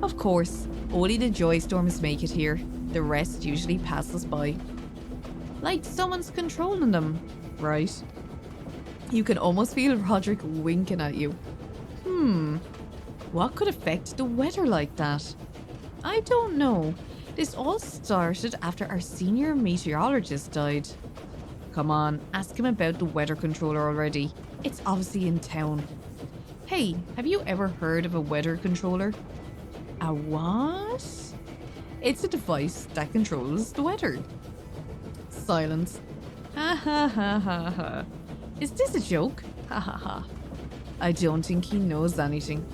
Speaker 2: Of course, only the joy storms make it here. The rest usually pass us by. Like someone's controlling them, right? You can almost feel Roderick winking at you. What could affect the weather like that? I don't know. This all started after our senior meteorologist died. Come on, ask him about the weather controller already. It's obviously in town. Hey, have you ever heard of a weather controller? A what? It's a device that controls the weather. Silence. Ha ha ha ha ha. Is this a joke? Ha ha ha. I don't think he knows anything.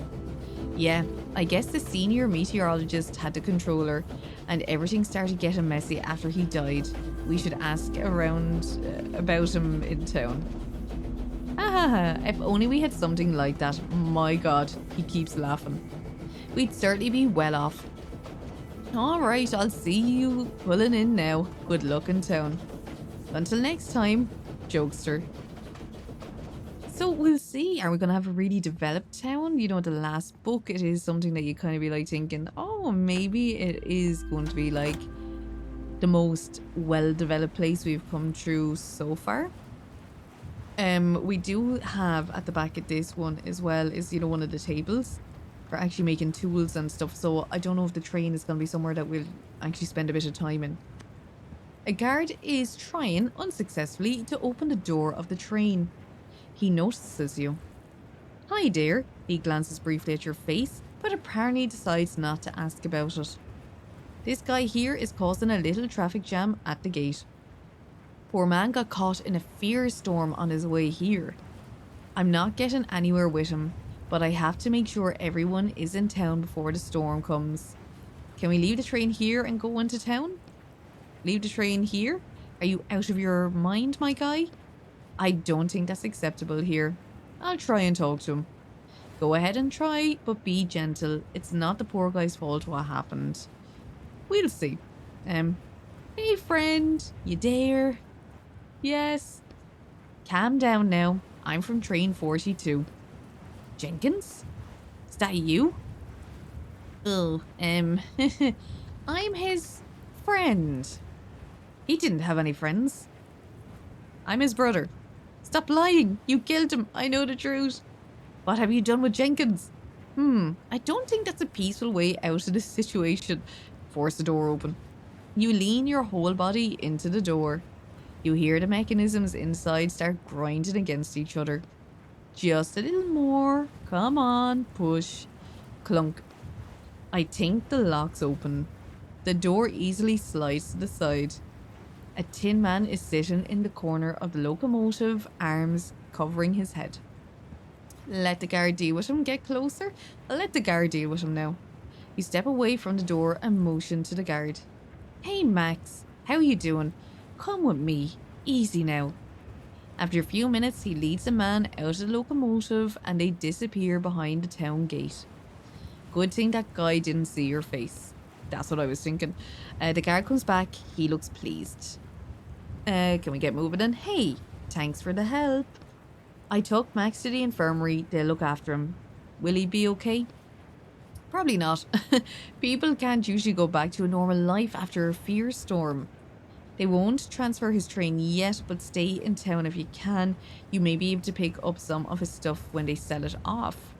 Speaker 2: Yeah, I guess the senior meteorologist had the controller and everything started getting messy after he died. We should ask around about him in town. Ha ha ha, if only we had something like that. My god, he keeps laughing. We'd certainly be well off. Alright, I'll see you pulling in now. Good luck in town. Until next time, jokester. So we'll see. Are we going to have a really developed town? You know, the last book, it is something that you kind of be like thinking, oh, maybe it is going to be like the most well-developed place we've come through so far. We do have at the back of this one as well is, you know, one of the tables for actually making tools and stuff. So I don't know if the train is going to be somewhere that we'll actually spend a bit of time in. A guard is trying, unsuccessfully, to open the door of the train. He notices you. Hi there. He glances briefly at your face, but apparently decides not to ask about it. This guy here is causing a little traffic jam at the gate. Poor man got caught in a fear storm on his way here. I'm not getting anywhere with him, but I have to make sure everyone is in town before the storm comes. Can we leave the train here and go into town? Leave the train here? Are you out of your mind, my guy? I don't think that's acceptable here. I'll try and talk to him. Go ahead and try, but be gentle. It's not the poor guy's fault what happened. We'll see. Hey friend, you there? Yes. Calm down now. I'm from train 42. Jenkins? Is that you? Oh, I'm his friend. He didn't have any friends. I'm his brother. Stop lying. You killed him. I know the truth. What have you done with Jenkins? I don't think that's a peaceful way out of this situation. Force the door open. You lean your whole body into the door. You hear the mechanisms inside start grinding against each other. Just a little more. Come on, push. Clunk. I think the lock's open. The door easily slides to the side. A tin man is sitting in the corner of the locomotive, arms covering his head. Let the guard deal with him. Get closer. I'll let the guard deal with him now. You step away from the door and motion to the guard. Hey, Max. How you doing? Come with me. Easy now. After a few minutes, he leads the man out of the locomotive and they disappear behind the town gate. Good thing that guy didn't see your face. That's what I was thinking. The guard comes back. He looks pleased. Can we get moving then? Hey, thanks for the help. I took Max to the infirmary. They'll look after him. Will he be okay? Probably not. People can't usually go back to a normal life after a fierce storm. They won't transfer his train yet, but stay in town if you can. You may be able to pick up some of his stuff when they sell it off.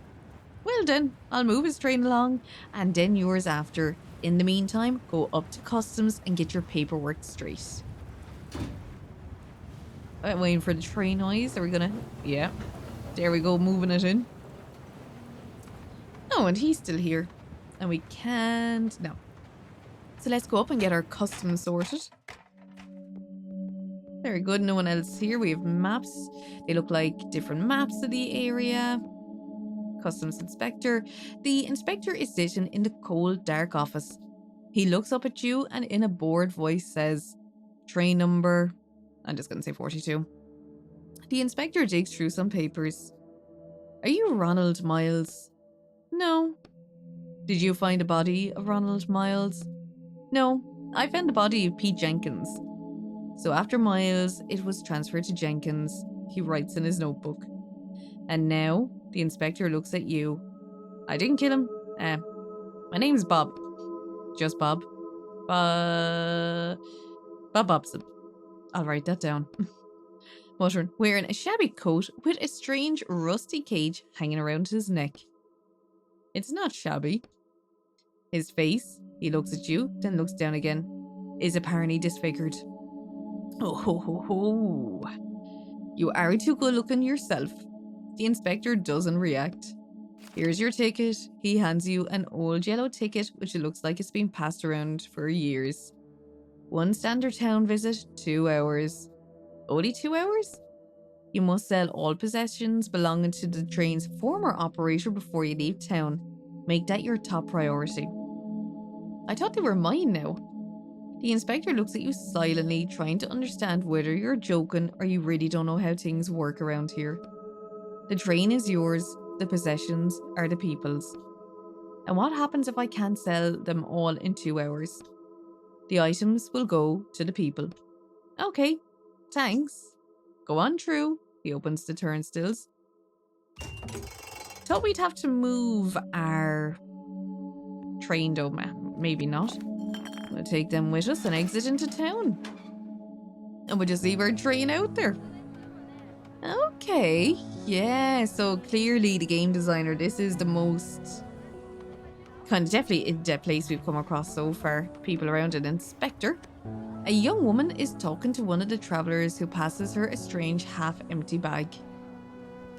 Speaker 2: Well then, I'll move his train along, and then yours after. In the meantime, go up to customs and get your paperwork straight. I'm waiting for the train noise. Are we gonna... Yeah. There we go, moving it in. Oh, and he's still here. And we can't... No. So let's go up and get our customs sorted. Very good, no one else here. We have maps. They look like different maps of the area. Customs inspector. The inspector is sitting in the cold, dark office. He looks up at you and in a bored voice says, train number... I'm just going to say 42. The inspector digs through some papers. Are you Ronald Miles? No. Did you find a body of Ronald Miles? No, I found the body of Pete Jenkins. So after Miles, it was transferred to Jenkins. He writes in his notebook. And now, the inspector looks at you. I didn't kill him. My name's Bob. Just Bob. Bob Bobson. I'll write that down. Muttering, wearing a shabby coat with a strange rusty cage hanging around his neck. It's not shabby. His face, he looks at you, then looks down again, is apparently disfigured. Oh ho ho ho. You are too good looking yourself. The inspector doesn't react. Here's your ticket. He hands you an old yellow ticket which it looks like it's been passed around for years. 1 standard town visit, 2 hours. Only 2 hours? You must sell all possessions belonging to the train's former operator before you leave town. Make that your top priority. I thought they were mine now. The inspector looks at you silently, trying to understand whether you're joking or you really don't know how things work around here. The train is yours, the possessions are the people's. And what happens if I can't sell them all in 2 hours? The items will go to the people. Okay, thanks. Go on through. He opens the turnstiles. Thought we'd have to move our train though, maybe not. We'll take them with us and exit into town. And we'll just leave our train out there. Okay, yeah, so clearly the game designer, this is the most kind of definitely in depth place we've come across so far. People around an inspector. A young woman is talking to one of the travellers who passes her a strange half-empty bag.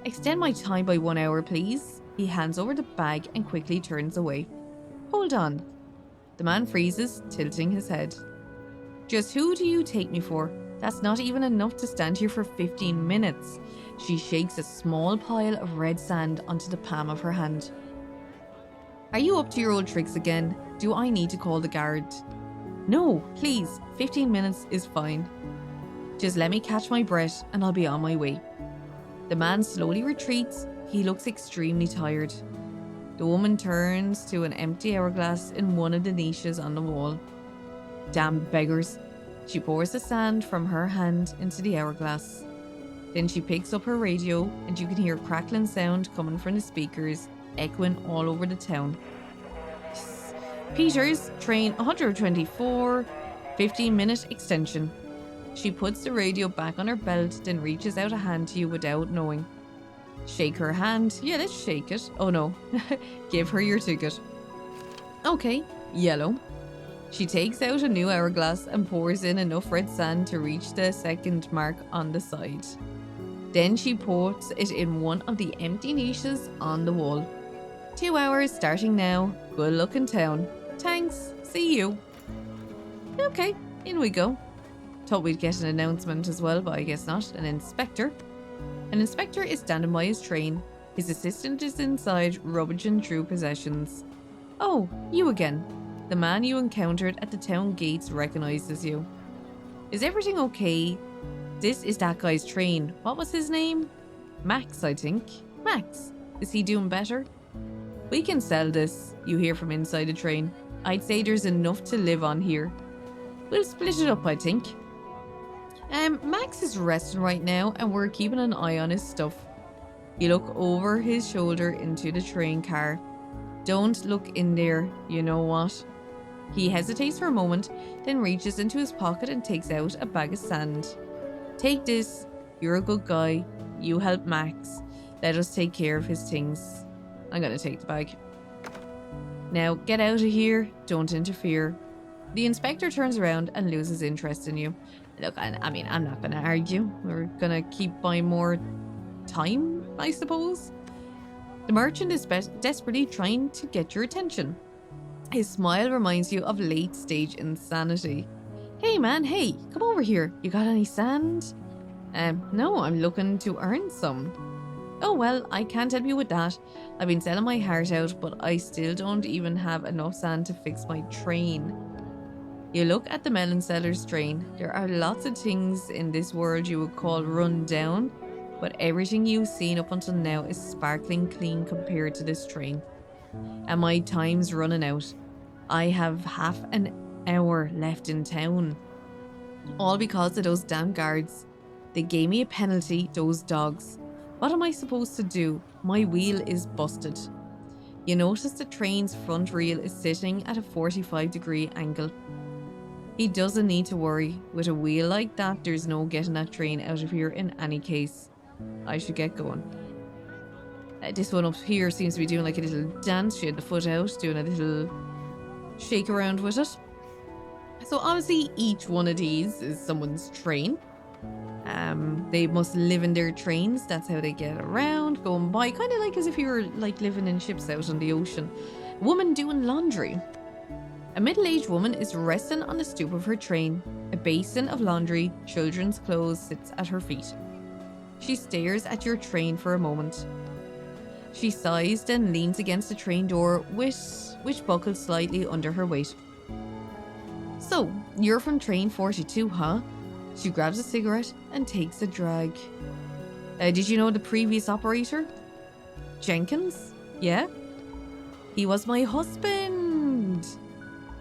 Speaker 2: Extend my time by 1 hour, please. He hands over the bag and quickly turns away. Hold on. The man freezes, tilting his head. Just who do you take me for? That's not even enough to stand here for 15 minutes. She shakes a small pile of red sand onto the palm of her hand. Are you up to your old tricks again? Do I need to call the guard? No, please. 15 minutes is fine. Just let me catch my breath and I'll be on my way. The man slowly retreats. He looks extremely tired. The woman turns to an empty hourglass in one of the niches on the wall. Damn beggars. She pours the sand from her hand into the hourglass. Then she picks up her radio and you can hear a crackling sound coming from the speakers, echoing all over the town. Peters, train 124, 15-minute extension. She puts the radio back on her belt, then reaches out a hand to you without knowing. Shake her hand. Yeah, let's shake it. Oh no. Give her your ticket. Okay, yellow. She takes out a new hourglass and pours in enough red sand to reach the second mark on the side. Then she puts it in one of the empty niches on the wall. 2 hours starting now. Good luck in town. Thanks. See you. Okay, in we go. Thought we'd get an announcement as well, but I guess not. An inspector. An inspector is standing by his train. His assistant is inside, rummaging through possessions. Oh, you again. The man you encountered at the town gates recognizes you. Is everything okay? This is that guy's train. What was his name? Max, I think. Max, is he doing better? We can sell this, you hear from inside the train. I'd say there's enough to live on here. We'll split it up, I think. Max is resting right now and we're keeping an eye on his stuff. You look over his shoulder into the train car. Don't look in there, you know what? He hesitates for a moment, then reaches into his pocket and takes out a bag of sand. Take this, you're a good guy. You help Max. Let us take care of his things. I'm gonna take the bag. Now get out of here, don't interfere. The inspector turns around and loses interest in you. Look, I mean, I'm not gonna argue. We're gonna keep buying more time, I suppose. The merchant is desperately trying to get your attention. His smile reminds you of late-stage insanity. Hey man, hey, come over here. You got any sand? No, I'm looking to earn some. Oh well, I can't help you with that. I've been selling my heart out, but I still don't even have enough sand to fix my train. You look at the melon seller's train. There are lots of things in this world you would call run down, but everything you've seen up until now is sparkling clean compared to this train. And my time's running out. I have half an hour left in town. All because of those damn guards. They gave me a penalty, those dogs. What am I supposed to do? My wheel is busted. You notice the train's front wheel is sitting at a 45-degree angle. He doesn't need to worry. With a wheel like that, there's no getting that train out of here in any case. I should get going. This one up here seems to be doing like a little dance. She had the foot out, doing a little shake around with it. So obviously each one of these is someone's train. They must live in their trains. That's how they get around, going by, kind of like as if you were like living in ships out on the ocean. Woman doing laundry. A middle-aged woman is resting on the stoop of her train. A basin of laundry, children's clothes sits at her feet. She stares at your train for a moment. She sighs, then leans against the train door, which buckles slightly under her weight. So, you're from train 42, huh? She grabs a cigarette and takes a drag. Did you know the previous operator? Jenkins? Yeah? He was my husband.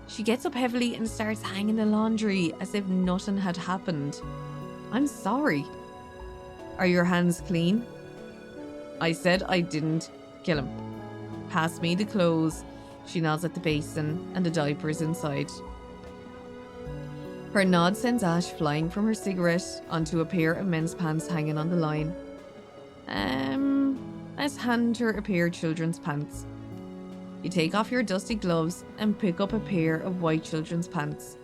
Speaker 2: She gets up heavily and starts hanging the laundry as if nothing had happened. I'm sorry. Are your hands clean? I said I didn't kill him. Pass me the clothes. She nods at the basin and the diapers inside. Her nod sends ash flying from her cigarette onto a pair of men's pants hanging on the line. Let's hand her a pair of children's pants. You take off your dusty gloves and pick up a pair of white children's pants.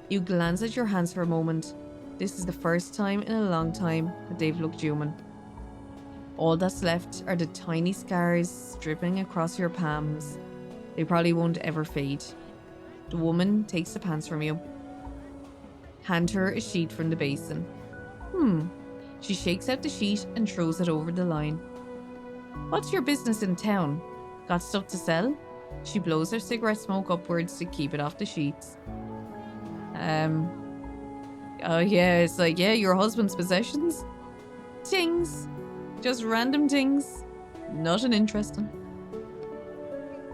Speaker 2: You glance at your hands for a moment. This is the first time in a long time that they've looked human. All that's left are the tiny scars stripping across your palms. They probably won't ever fade. The woman takes the pants from you. Hand her a sheet from the basin. She shakes out the sheet and throws it over the line. What's your business in town? Got stuff to sell? She blows her cigarette smoke upwards to keep it off the sheets. Oh yeah, it's like, yeah, your husband's possessions? Things. Just random things. Nothing interesting.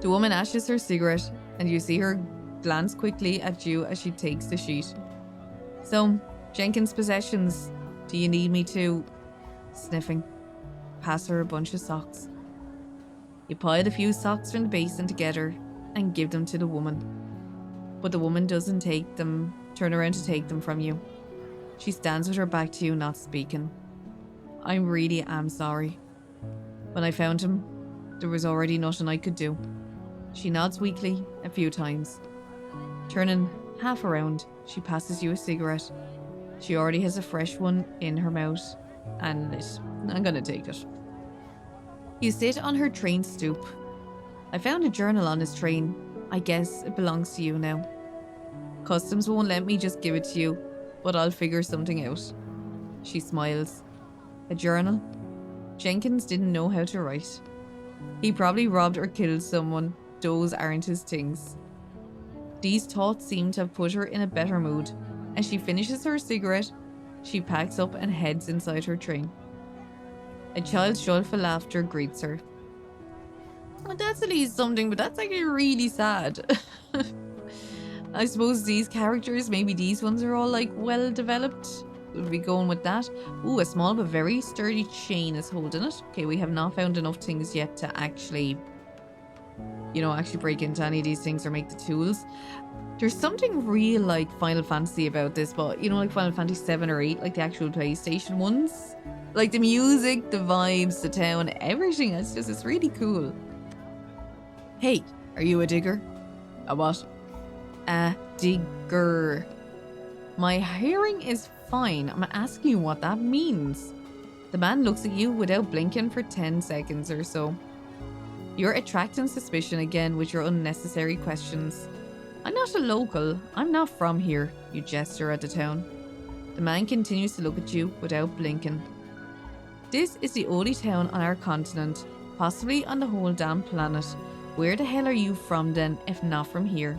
Speaker 2: The woman ashes her cigarette and you see her glance quickly at you as she takes the sheet. So, Jenkins' possessions. Do you need me to... Sniffing. Pass her a bunch of socks. You pile a few socks from the basin together and give them to the woman. But the woman doesn't turn around to take them from you. She stands with her back to you, not speaking. I really am sorry. When I found him, there was already nothing I could do. She nods weakly a few times. Turning half around, she passes you a cigarette. She already has a fresh one in her mouth and lit. I'm gonna take it. You sit on her train stoop.
Speaker 1: I found a journal on his train. I guess it belongs to you now. Customs won't let me just give it to you, but I'll figure something out. She smiles. A journal? Jenkins didn't know how to write. He probably robbed or killed someone. Those aren't his things. These thoughts seem to have put her in a better mood. As she finishes her cigarette, she packs up and heads inside her train. A child's joyful laughter greets her. Well, that's at least something, but that's actually really sad. I suppose these characters, maybe these ones are all like well developed. We'll be going with that. Ooh, a small but very sturdy chain is holding it. Okay, we have not found enough things yet to actually, actually break into any of these things or make the tools. There's something real like Final Fantasy about this, but like Final Fantasy 7 or 8, like the actual PlayStation ones. Like the music, the vibes, the town, everything. It's really cool. Hey, are you a digger? A what? A digger. My hearing is fine. I'm asking you what that means. The man looks at you without blinking for 10 seconds or so. You're attracting suspicion again with your unnecessary questions. I'm not a local. I'm not from here, you gesture at the town. The man continues to look at you without blinking. This is the only town on our continent, possibly on the whole damn planet. Where the hell are you from then, if not from here?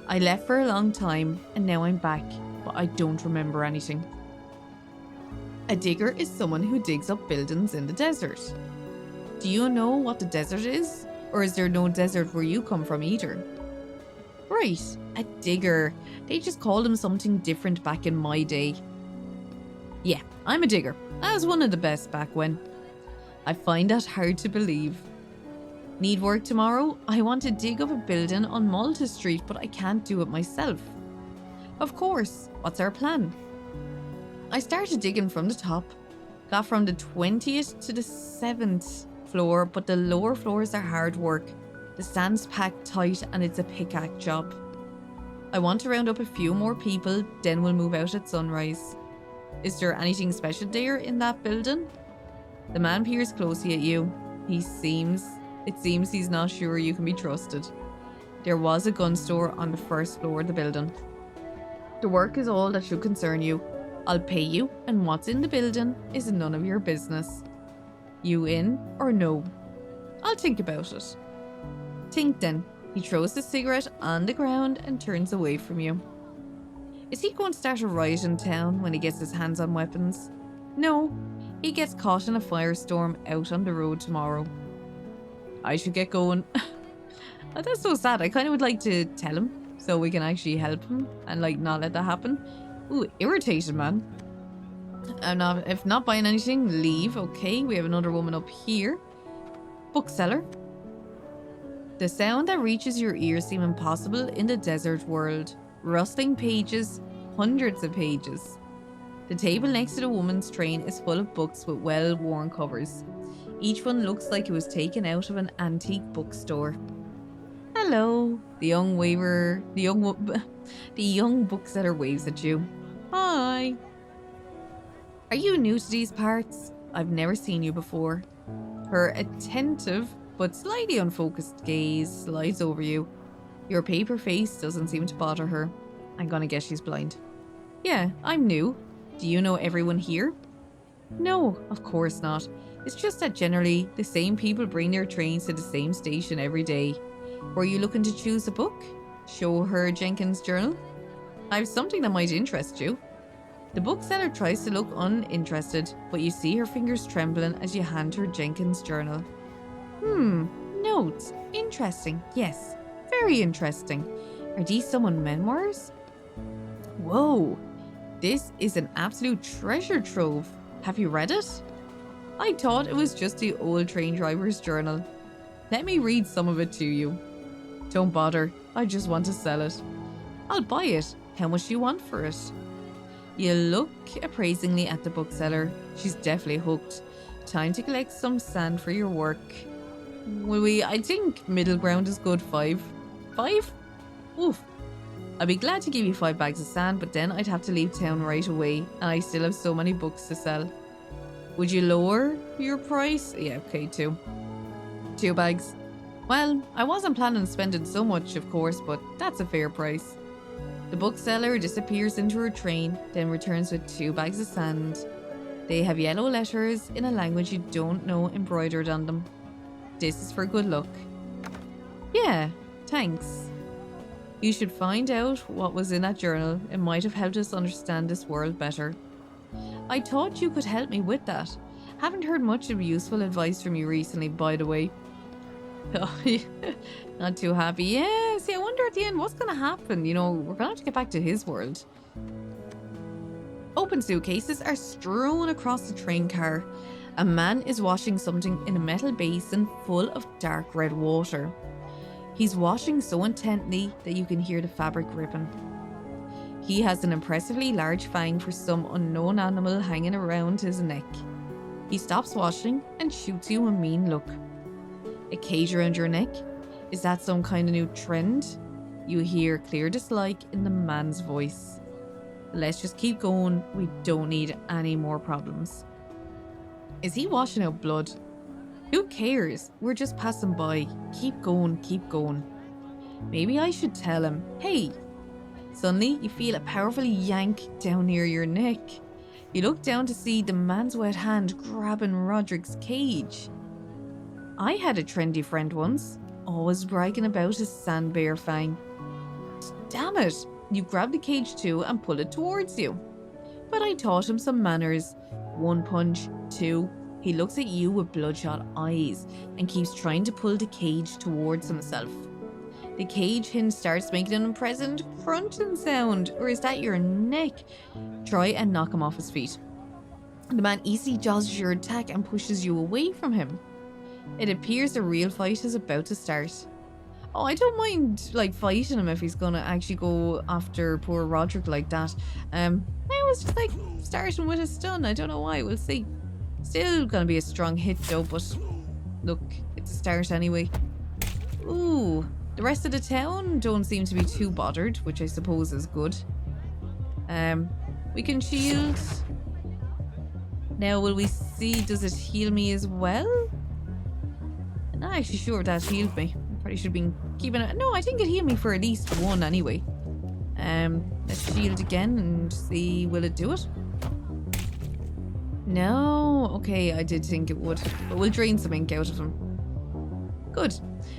Speaker 1: I left for a long time, and now I'm back, but I don't remember anything. A digger is someone who digs up buildings in the desert. Do you know what the desert is? Or is there no desert where you come from either? Right, a digger. They just called him something different back in my day. Yeah, I'm a digger. I was one of the best back when. I find that hard to believe. Need work tomorrow? I want to dig up a building on Malta Street, but I can't do it myself. Of course. What's our plan? I started digging from the top. Got from the 20th to the 7th floor, but the lower floors are hard work. The sand's packed tight and it's a pickaxe job. I want to round up a few more people, then we'll move out at sunrise. Is there anything special there in that building? The man peers closely at you. It seems he's not sure you can be trusted. There was a gun store on the first floor of the building. The work is all that should concern you. I'll pay you, and what's in the building is none of your business. You in or no? I'll think about it. Think then. He throws the cigarette on the ground and turns away from you. Is he going to start a riot in town when he gets his hands on weapons? No, he gets caught in a firestorm out on the road tomorrow. I should get going. Oh, that's so sad. I kind of would like to tell him so we can actually help him and not let that happen. Ooh, irritated man. If not buying anything, leave. Okay, we have another woman up here. Bookseller. The sound that reaches your ears seems impossible in the desert world. Rustling pages, hundreds of pages. The table next to the woman's train is full of books with well-worn covers. Each one looks like it was taken out of an antique bookstore. Hello, the young bookseller waves at you. Hi. Are you new to these parts? I've never seen you before. Her attentive but slightly unfocused gaze slides over you. Your paper face doesn't seem to bother her. I'm gonna guess she's blind. Yeah, I'm new. Do you know everyone here? No, of course not. It's just that generally, the same people bring their trains to the same station every day. Were you looking to choose a book? Show her Jenkins' journal? I have something that might interest you. The bookseller tries to look uninterested, but you see her fingers trembling as you hand her Jenkins' journal. Notes. Interesting. Yes, very interesting. Are these someone's memoirs? Whoa, this is an absolute treasure trove. Have you read it? I thought it was just the old train driver's journal. Let me read some of it to you. Don't bother, I just want to sell it. I'll buy it. How much do you want for it? You look appraisingly at the bookseller. She's definitely hooked. Time to collect some sand for your work. I think middle ground is good. 5. 5? Oof. I'd be glad to give you 5 bags of sand, but then I'd have to leave town right away, and I still have so many books to sell. Would you lower your price? Yeah, okay, 2. 2 bags.
Speaker 2: Well, I wasn't planning on spending so much, of course, but that's a fair price. The bookseller disappears into her train, then returns with 2 bags of sand. They have yellow letters in a language you don't know embroidered on them. This is for good luck. Yeah, thanks. You should find out what was in that journal. It might have helped us understand this world better. I thought you could help me with that. Haven't heard much of useful advice from you recently, by the way. Oh, yeah. Not too happy. Yeah, see, I wonder at the end what's going to happen. You know, we're going to have to get back to his world. Open suitcases are strewn across the train car. A man is washing something in a metal basin full of dark red water. He's washing so intently that you can hear the fabric ripping. He has an impressively large fang for some unknown animal hanging around his neck. He stops washing and shoots you a mean look. A cage around your neck? Is that some kind of new trend? You hear clear dislike in the man's voice. Let's just keep going. We don't need any more problems. Is he washing out blood? Who cares? We're just passing by. Keep going, keep going. Maybe I should tell him, hey. Suddenly, you feel a powerful yank down near your neck. You look down to see the man's wet hand grabbing Roderick's cage. I had a trendy friend once, always bragging about his sand bear fang. Damn it! You grab the cage too and pull it towards you. But I taught him some manners. 1 punch, 2. He looks at you with bloodshot eyes and keeps trying to pull the cage towards himself. The cage hinge starts making an unpleasant crunching sound, or is that your neck? Try and knock him off his feet. The man easily dodges your attack and pushes you away from him. It appears a real fight is about to start. Oh, I don't mind fighting him if he's gonna actually go after poor Roderick like that. I was just starting with a stun. I don't know why. We'll see. Still gonna be a strong hit though, but look, it's a start anyway. Ooh, the rest of the town don't seem to be too bothered, which I suppose is good. We can shield. Now, will we see? Does it heal me as well? I'm not actually sure if that healed me. I probably should have been keeping it. No, I think it healed me for at least 1 anyway. Let's shield again and see, will it do it? No. Okay, I did think it would. But we'll drain some ink out of him. Good.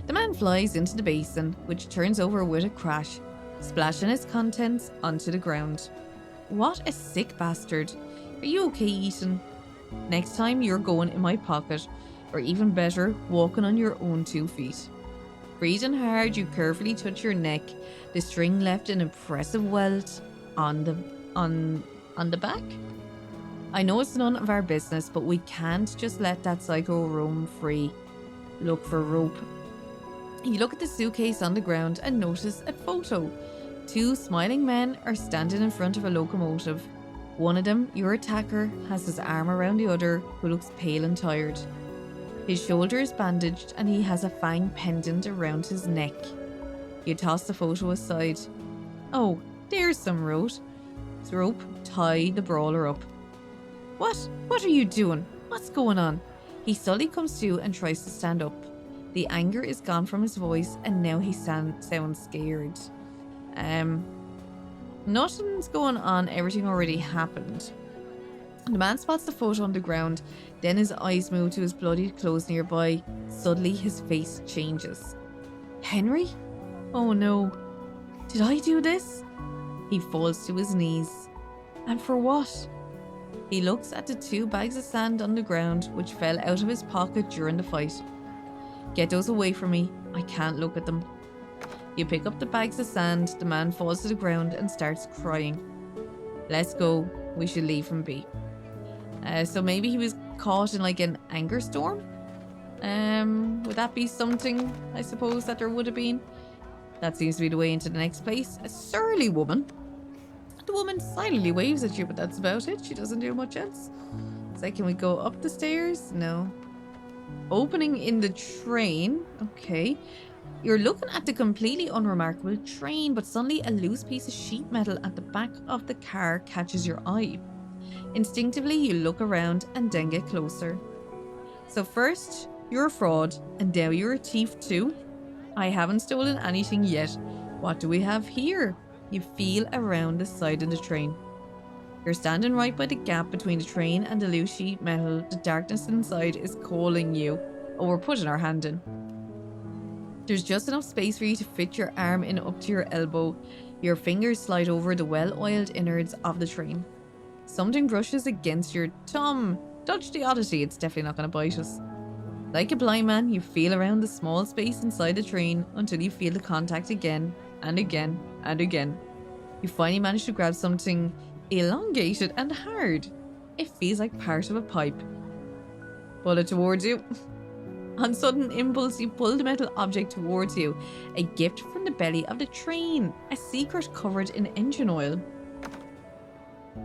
Speaker 2: The man flies into the basin, which turns over with a crash, splashing its contents onto the ground. What a sick bastard. Are you okay, Ethan? Next time you're going in my pocket, or even better, walking on your own 2 feet. Breathing hard, you carefully touch your neck. The string left an impressive welt on the back. I know it's none of our business, but we can't just let that psycho roam free. Look for rope. You look at the suitcase on the ground and notice a photo. 2 smiling men are standing in front of a locomotive. One of them, your attacker, has his arm around the other, who looks pale and tired. His shoulder is bandaged and he has a fang pendant around his neck. You toss the photo aside. Oh, there's some rope. Tie the brawler up. What? What are you doing? What's going on? He slowly comes to and tries to stand up. The anger is gone from his voice and now he sounds scared. Nothing's going on. Everything already happened. The man spots the photo on the ground, then his eyes move to his bloodied clothes nearby. Suddenly his face changes. Henry? Oh no. Did I do this? He falls to his knees. And for what? He looks at the 2 bags of sand on the ground, which fell out of his pocket during the fight. Get those away from me. I can't look at them. You pick up the bags of sand. The man falls to the ground and starts crying. Let's go. We should leave him be. So maybe he was caught in an anger storm? Would that be something, I suppose, that there would have been? That seems to be the way into the next place. A surly woman. The woman silently waves at you, but that's about it. She doesn't do much else. So can we go up the stairs? No. Opening in the train. Okay. You're looking at the completely unremarkable train, but suddenly a loose piece of sheet metal at the back of the car catches your eye. Instinctively, you look around and then get closer. So first, You're a fraud, and now you're a thief too? I haven't stolen anything yet. What do we have here? You feel around the side of the train. You're standing right by the gap between the train and the loose sheet metal. The darkness inside is calling you. Oh, we're putting our hand in. There's just enough space for you to fit your arm in up to your elbow. Your fingers slide over the well-oiled innards of the train. Something brushes against your thumb. Dodge the oddity, it's definitely not going to bite us. Like a blind man, you feel around the small space inside the train until you feel the contact again and again and again. You finally manage to grab something elongated and hard. It feels like part of a pipe. Pull it towards you. On sudden impulse, you pull the metal object towards you. A gift from the belly of the train. A secret covered in engine oil.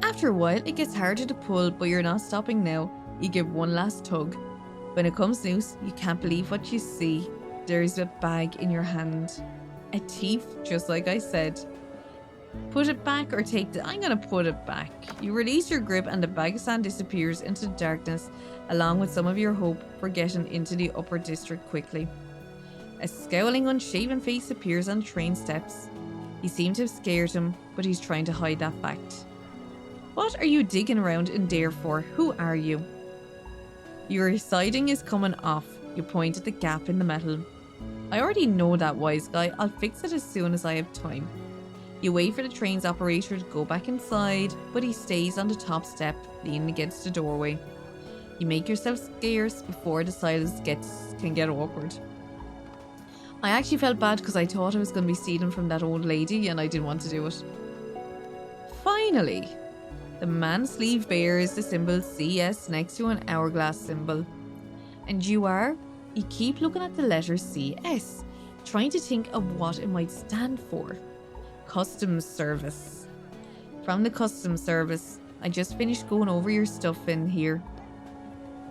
Speaker 2: After a while, it gets harder to pull, but you're not stopping now. You give one last tug. When it comes loose, you can't believe what you see. There's a bag in your hand. A thief, just like I said. Put it back or take the... I'm gonna put it back. You release your grip and the bag of sand disappears into the darkness, along with some of your hope for getting into the upper district quickly. A scowling, unshaven face appears on the train steps. You seem to have scared him, but he's trying to hide that fact. What are you digging around in there for? Who are you? Your siding is coming off. You point at the gap in the metal. I already know that, wise guy. I'll fix it as soon as I have time. You wait for the train's operator to go back inside, but he stays on the top step, leaning against the doorway. You make yourself scarce before the silence can get awkward. I actually felt bad because I thought I was going to be stealing from that old lady and I didn't want to do it. Finally, the man's sleeve bears the symbol CS next to an hourglass symbol. And you are? You keep looking at the letter CS, trying to think of what it might stand for. Customs service. From the customs service, I just finished going over your stuff in here.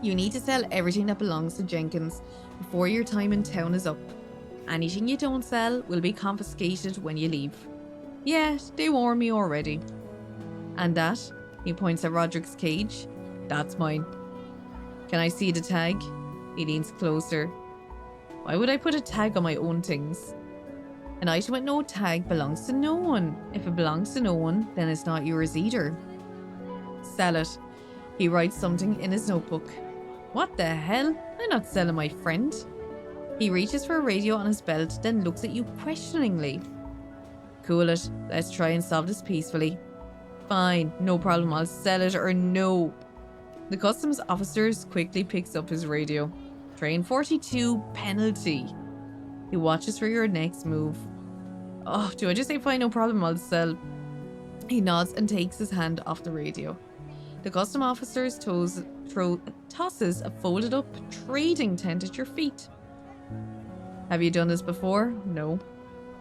Speaker 2: You need to sell everything that belongs to Jenkins before your time in town is up. Anything you don't sell will be confiscated when you leave. Yeah, they warned me already. And that, he points at Roderick's cage, that's mine. Can I see the tag? He leans closer. Why would I put a tag on my own things? An item with no tag belongs to no one. If it belongs to no one, then it's not yours either. Sell it. He writes something in his notebook. What the hell? I'm not selling my friend. He reaches for a radio on his belt, then looks at you questioningly. Cool it. Let's try and solve this peacefully. Fine, no problem. I'll sell it or no. The customs officer quickly picks up his radio. Train 42, penalty. He watches for your next move. Oh, do I just say fine, no problem, I'll sell? He nods and takes his hand off the radio. The custom officer tosses a folded up trading tent at your feet. Have you done this before? No.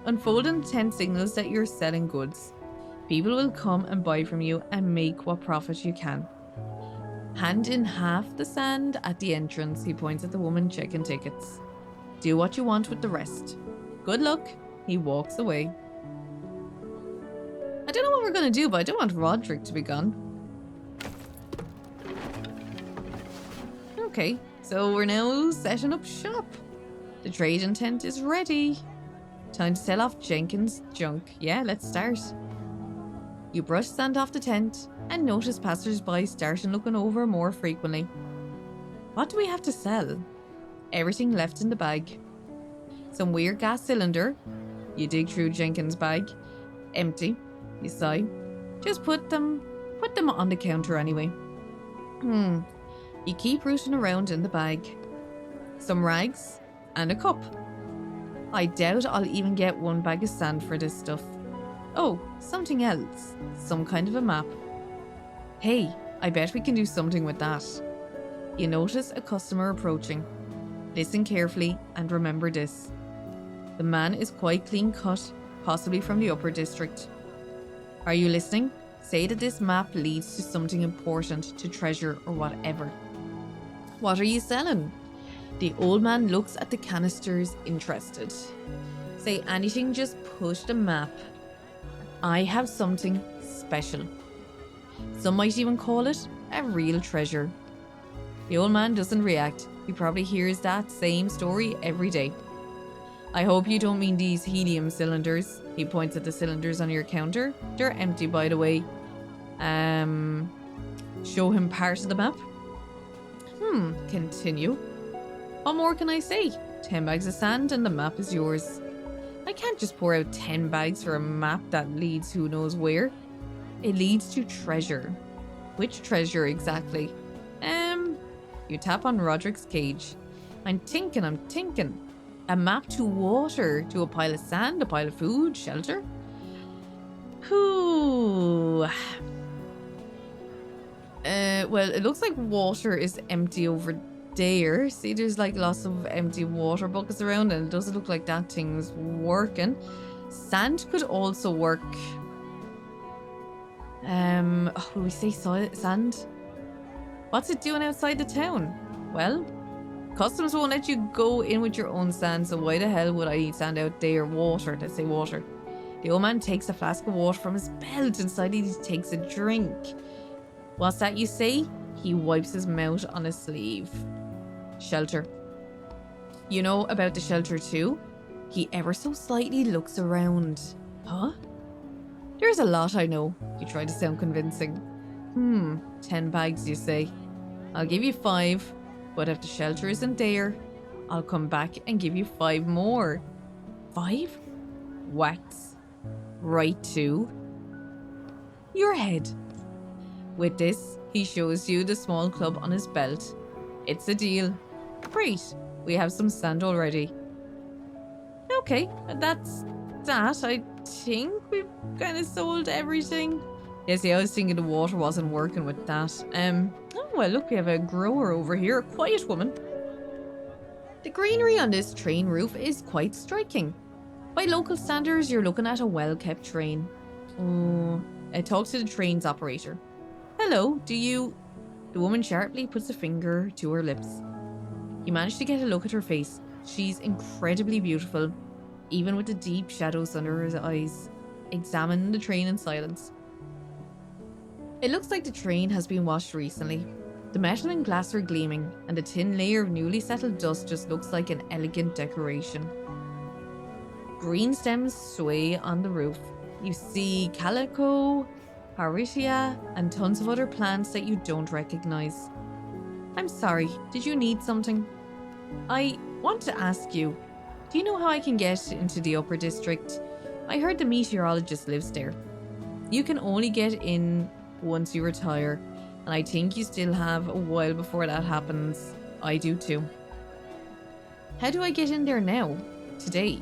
Speaker 2: Unfolding the tent signals that you're selling goods. People will come and buy from you and make what profit you can. Hand in half the sand at the entrance. He points at the woman checking tickets. Do what you want with the rest. Good luck. He walks away. I don't know what we're going to do, but I don't want Roderick to be gone. Okay, so we're now setting up shop. The trading tent is ready. Time to sell off Jenkins' junk. Yeah, let's start. You brush sand off the tent and notice passers-by starting looking over more frequently. What do we have to sell? Everything left in the bag. Some weird gas cylinder. You dig through Jenkins' bag. Empty. You sigh. Just put them on the counter anyway. You keep rooting around in the bag. Some rags and a cup. I doubt I'll even get one bag of sand for this stuff. Oh, something else. Some kind of a map. Hey, I bet we can do something with that. You notice a customer approaching. Listen carefully and remember this. The man is quite clean cut, possibly from the upper district. Are you listening? Say that this map leads to something important, to treasure or whatever. What are you selling? The old man looks at the canisters, interested. Say anything, just push the map. I have something special. Some might even call it a real treasure. The old man doesn't react. He probably hears that same story every day. I hope you don't mean these helium cylinders. He points at the cylinders on your counter. They're empty, by the way. Show him part of the map. Continue. What more can I say? 10 bags of sand and the map is yours. I can't just pour out 10 bags for a map that leads who knows where. It leads to treasure. Which treasure exactly? You tap on Roderick's cage. I'm thinking. A map to water, to a pile of sand, a pile of food, shelter. Whew. Well, it looks like water is empty over there. See, there's like lots of empty water buckets around, and it doesn't look like that thing's working. Sand could also work. Will we say sand? What's it doing outside the town? Well, customs won't let you go in with your own sand, so why the hell would I need sand out there? Water, let's say water. The old man takes a flask of water from his belt. Inside he takes a drink. What's that you say? He wipes his mouth on his sleeve. Shelter. You know about the shelter too? He ever so slightly looks around. Huh? There's a lot I know. You try to sound convincing. 10 bags you say. I'll give you 5, but if the shelter isn't there, I'll come back and give you 5 more. 5? Wax. Right to your head. With this, he shows you the small club on his belt. It's a deal. Great, we have some sand already. Okay, that's that. I think we've kind of sold everything. Yeah, see, I was thinking the water wasn't working with that. Oh, well, look, we have a grower over here, a quiet woman. The greenery on this train roof is quite striking. By local standards, you're looking at a well-kept train. I talk to the train's operator. Hello, do you... The woman sharply puts a finger to her lips. You manage to get a look at her face. She's incredibly beautiful, even with the deep shadows under her eyes. Examine the train in silence. It looks like the train has been washed recently. The metal and glass are gleaming, and the thin layer of newly settled dust just looks like an elegant decoration. Green stems sway on the roof. You see calico, Paritia, and tons of other plants that you don't recognize. I'm sorry, did you need something? I want to ask you, do you know how I can get into the upper district? I heard the meteorologist lives there. You can only get in once you retire, and I think you still have a while before that happens. I do too. How do I get in there now? Today?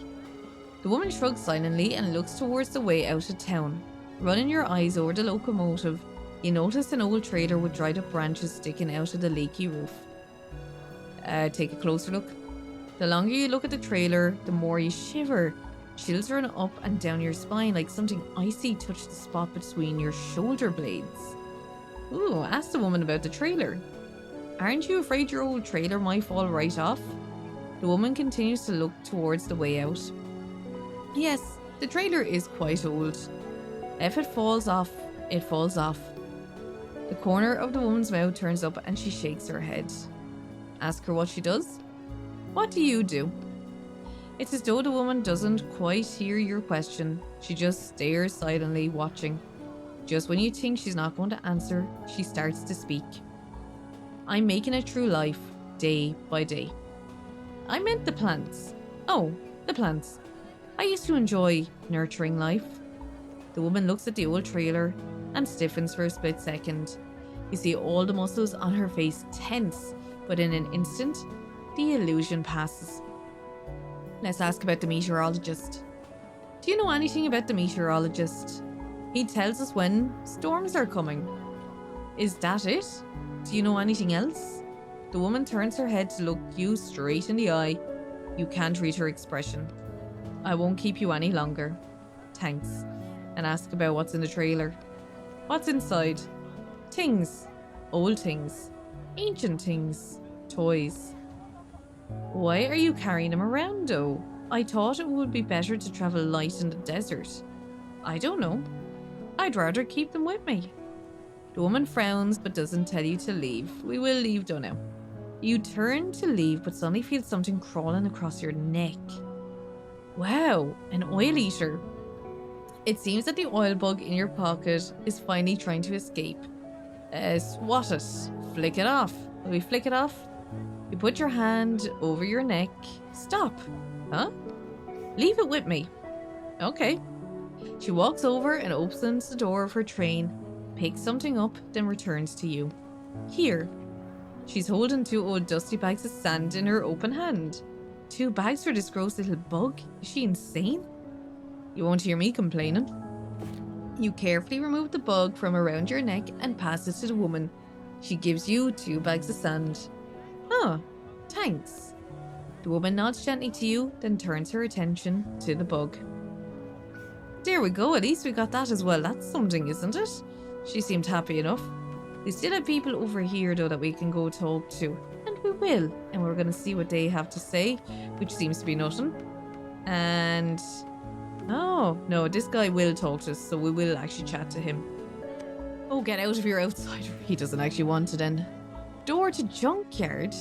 Speaker 2: The woman shrugs silently and looks towards the way out of town. Running your eyes over the locomotive, you notice an old trailer with dried up branches sticking out of the leaky roof. Take a closer look. The longer you look at the trailer, the more you shiver. Chills run up and down your spine like something icy touched the spot between your shoulder blades. Ooh, ask the woman about the trailer. Aren't you afraid your old trailer might fall right off? The woman continues to look towards the way out. Yes, the trailer is quite old. If it falls off, it falls off. The corner of the woman's mouth turns up and she shakes her head. Ask her what she does. What do you do? It's as though the woman doesn't quite hear your question. She just stares silently, watching. Just when you think she's not going to answer, she starts to speak. I'm making it through life, day by day. I meant the plants. Oh, the plants. I used to enjoy nurturing life. The woman looks at the old trailer and stiffens for a split second. You see all the muscles on her face tense, but in an instant, the illusion passes. Let's ask about the meteorologist. Do you know anything about the meteorologist? He tells us when storms are coming. Is that it? Do you know anything else? The woman turns her head to look you straight in the eye. You can't read her expression. I won't keep you any longer. Thanks. And ask about what's in the trailer. What's inside? Things. Old things. Ancient things. Toys. Why are you carrying them around though? I thought it would be better to travel light in the desert. I don't know. I'd rather keep them with me. The woman frowns but doesn't tell you to leave. We will leave though now.
Speaker 1: You turn to leave, but suddenly feel something crawling across your neck. Wow, an oil eater. It seems that the oil bug in your pocket is finally trying to escape. Swat it. Flick it off. Will we flick it off? You put your hand over your neck. Stop. Huh? Leave it with me. Okay. She walks over and opens the door of her train, picks something up, then returns to you. Here. She's holding 2 old dusty bags of sand in her open hand. 2 bags for this gross little bug? Is she insane? You won't hear me complaining. You carefully remove the bug from around your neck and pass it to the woman. She gives you 2 bags of sand. Oh, thanks. The woman nods gently to you, then turns her attention to the bug. There we go, at least we got that as well. That's something, isn't it? She seemed happy enough. We still have people over here, though, that we can go talk to. And we will. And we're going to see what they have to say, which seems to be nothing. And... oh, no, this guy will talk to us, so we will actually chat to him. Oh, get out of here, outsider. He doesn't actually want it then. Door to junkyard?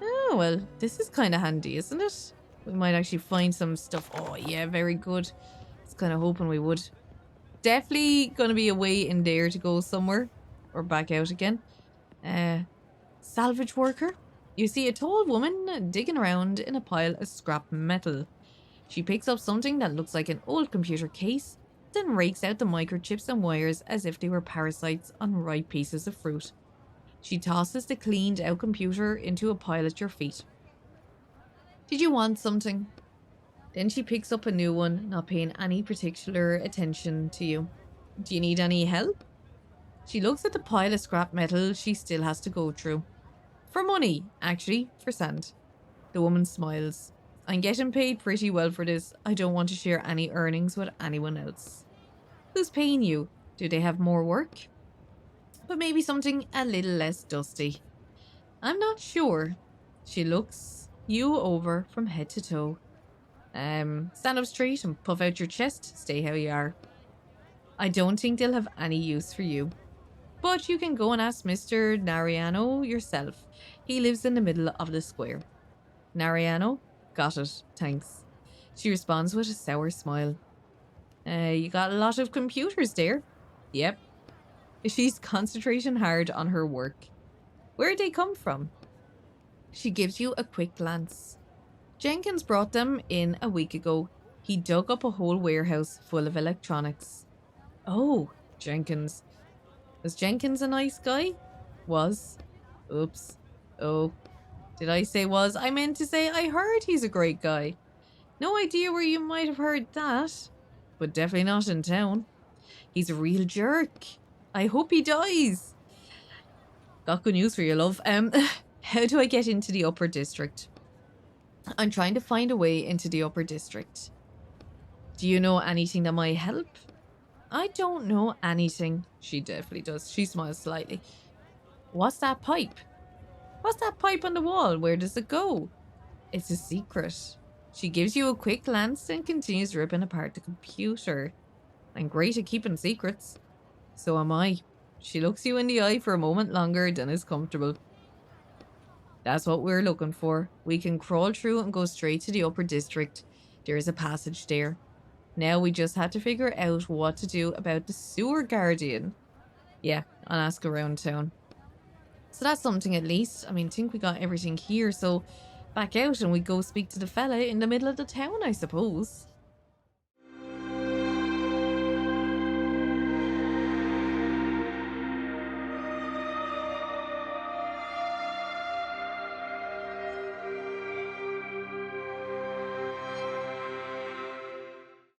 Speaker 1: Oh, well, this is kind of handy, isn't it? We might actually find some stuff. Oh, yeah, very good. I was kind of hoping we would. Definitely going to be a way in there to go somewhere. Or back out again. Salvage worker? You see a tall woman digging around in a pile of scrap metal. She picks up something that looks like an old computer case, then rakes out the microchips and wires as if they were parasites on ripe pieces of fruit. She tosses the cleaned out computer into a pile at your feet. Did you want something? Then she picks up a new one, not paying any particular attention to you. Do you need any help? She looks at the pile of scrap metal she still has to go through. For money, actually, for sand. The woman smiles. I'm getting paid pretty well for this. I don't want to share any earnings with anyone else. Who's paying you? Do they have more work? But maybe something a little less dusty. I'm not sure. She looks you over from head to toe. Stand up straight and puff out your chest. Stay how you are. I don't think they'll have any use for you. But you can go and ask Mr. Nariano yourself. He lives in the middle of the square. Nariano? Got it, thanks. She responds with a sour smile. You got a lot of computers there? Yep. She's concentrating hard on her work. Where'd they come from? She gives you a quick glance. Jenkins brought them in a week ago. He dug up a whole warehouse full of electronics. Oh, Jenkins. Was Jenkins a nice guy? Was. Oops. Oh. Did I say was? I meant to say I heard he's a great guy. No idea where you might have heard that. But definitely not in town. He's a real jerk. I hope he dies. Got good news for you, love. How do I get into the upper district? I'm trying to find a way into the upper district. Do you know anything that might help? I don't know anything. She definitely does. She smiles slightly. What's that pipe? What's that pipe on the wall? Where does it go? It's a secret. She gives you a quick glance and continues ripping apart the computer. I'm great at keeping secrets. So am I. She looks you in the eye for a moment longer than is comfortable. That's what we're looking for. We can crawl through and go straight to the upper district. There is a passage there. Now we just had to figure out what to do about the sewer guardian. Yeah, I'll ask around town. So that's something at least. I mean, I think we got everything here, so back out and we go speak to the fella in the middle of the town, I suppose.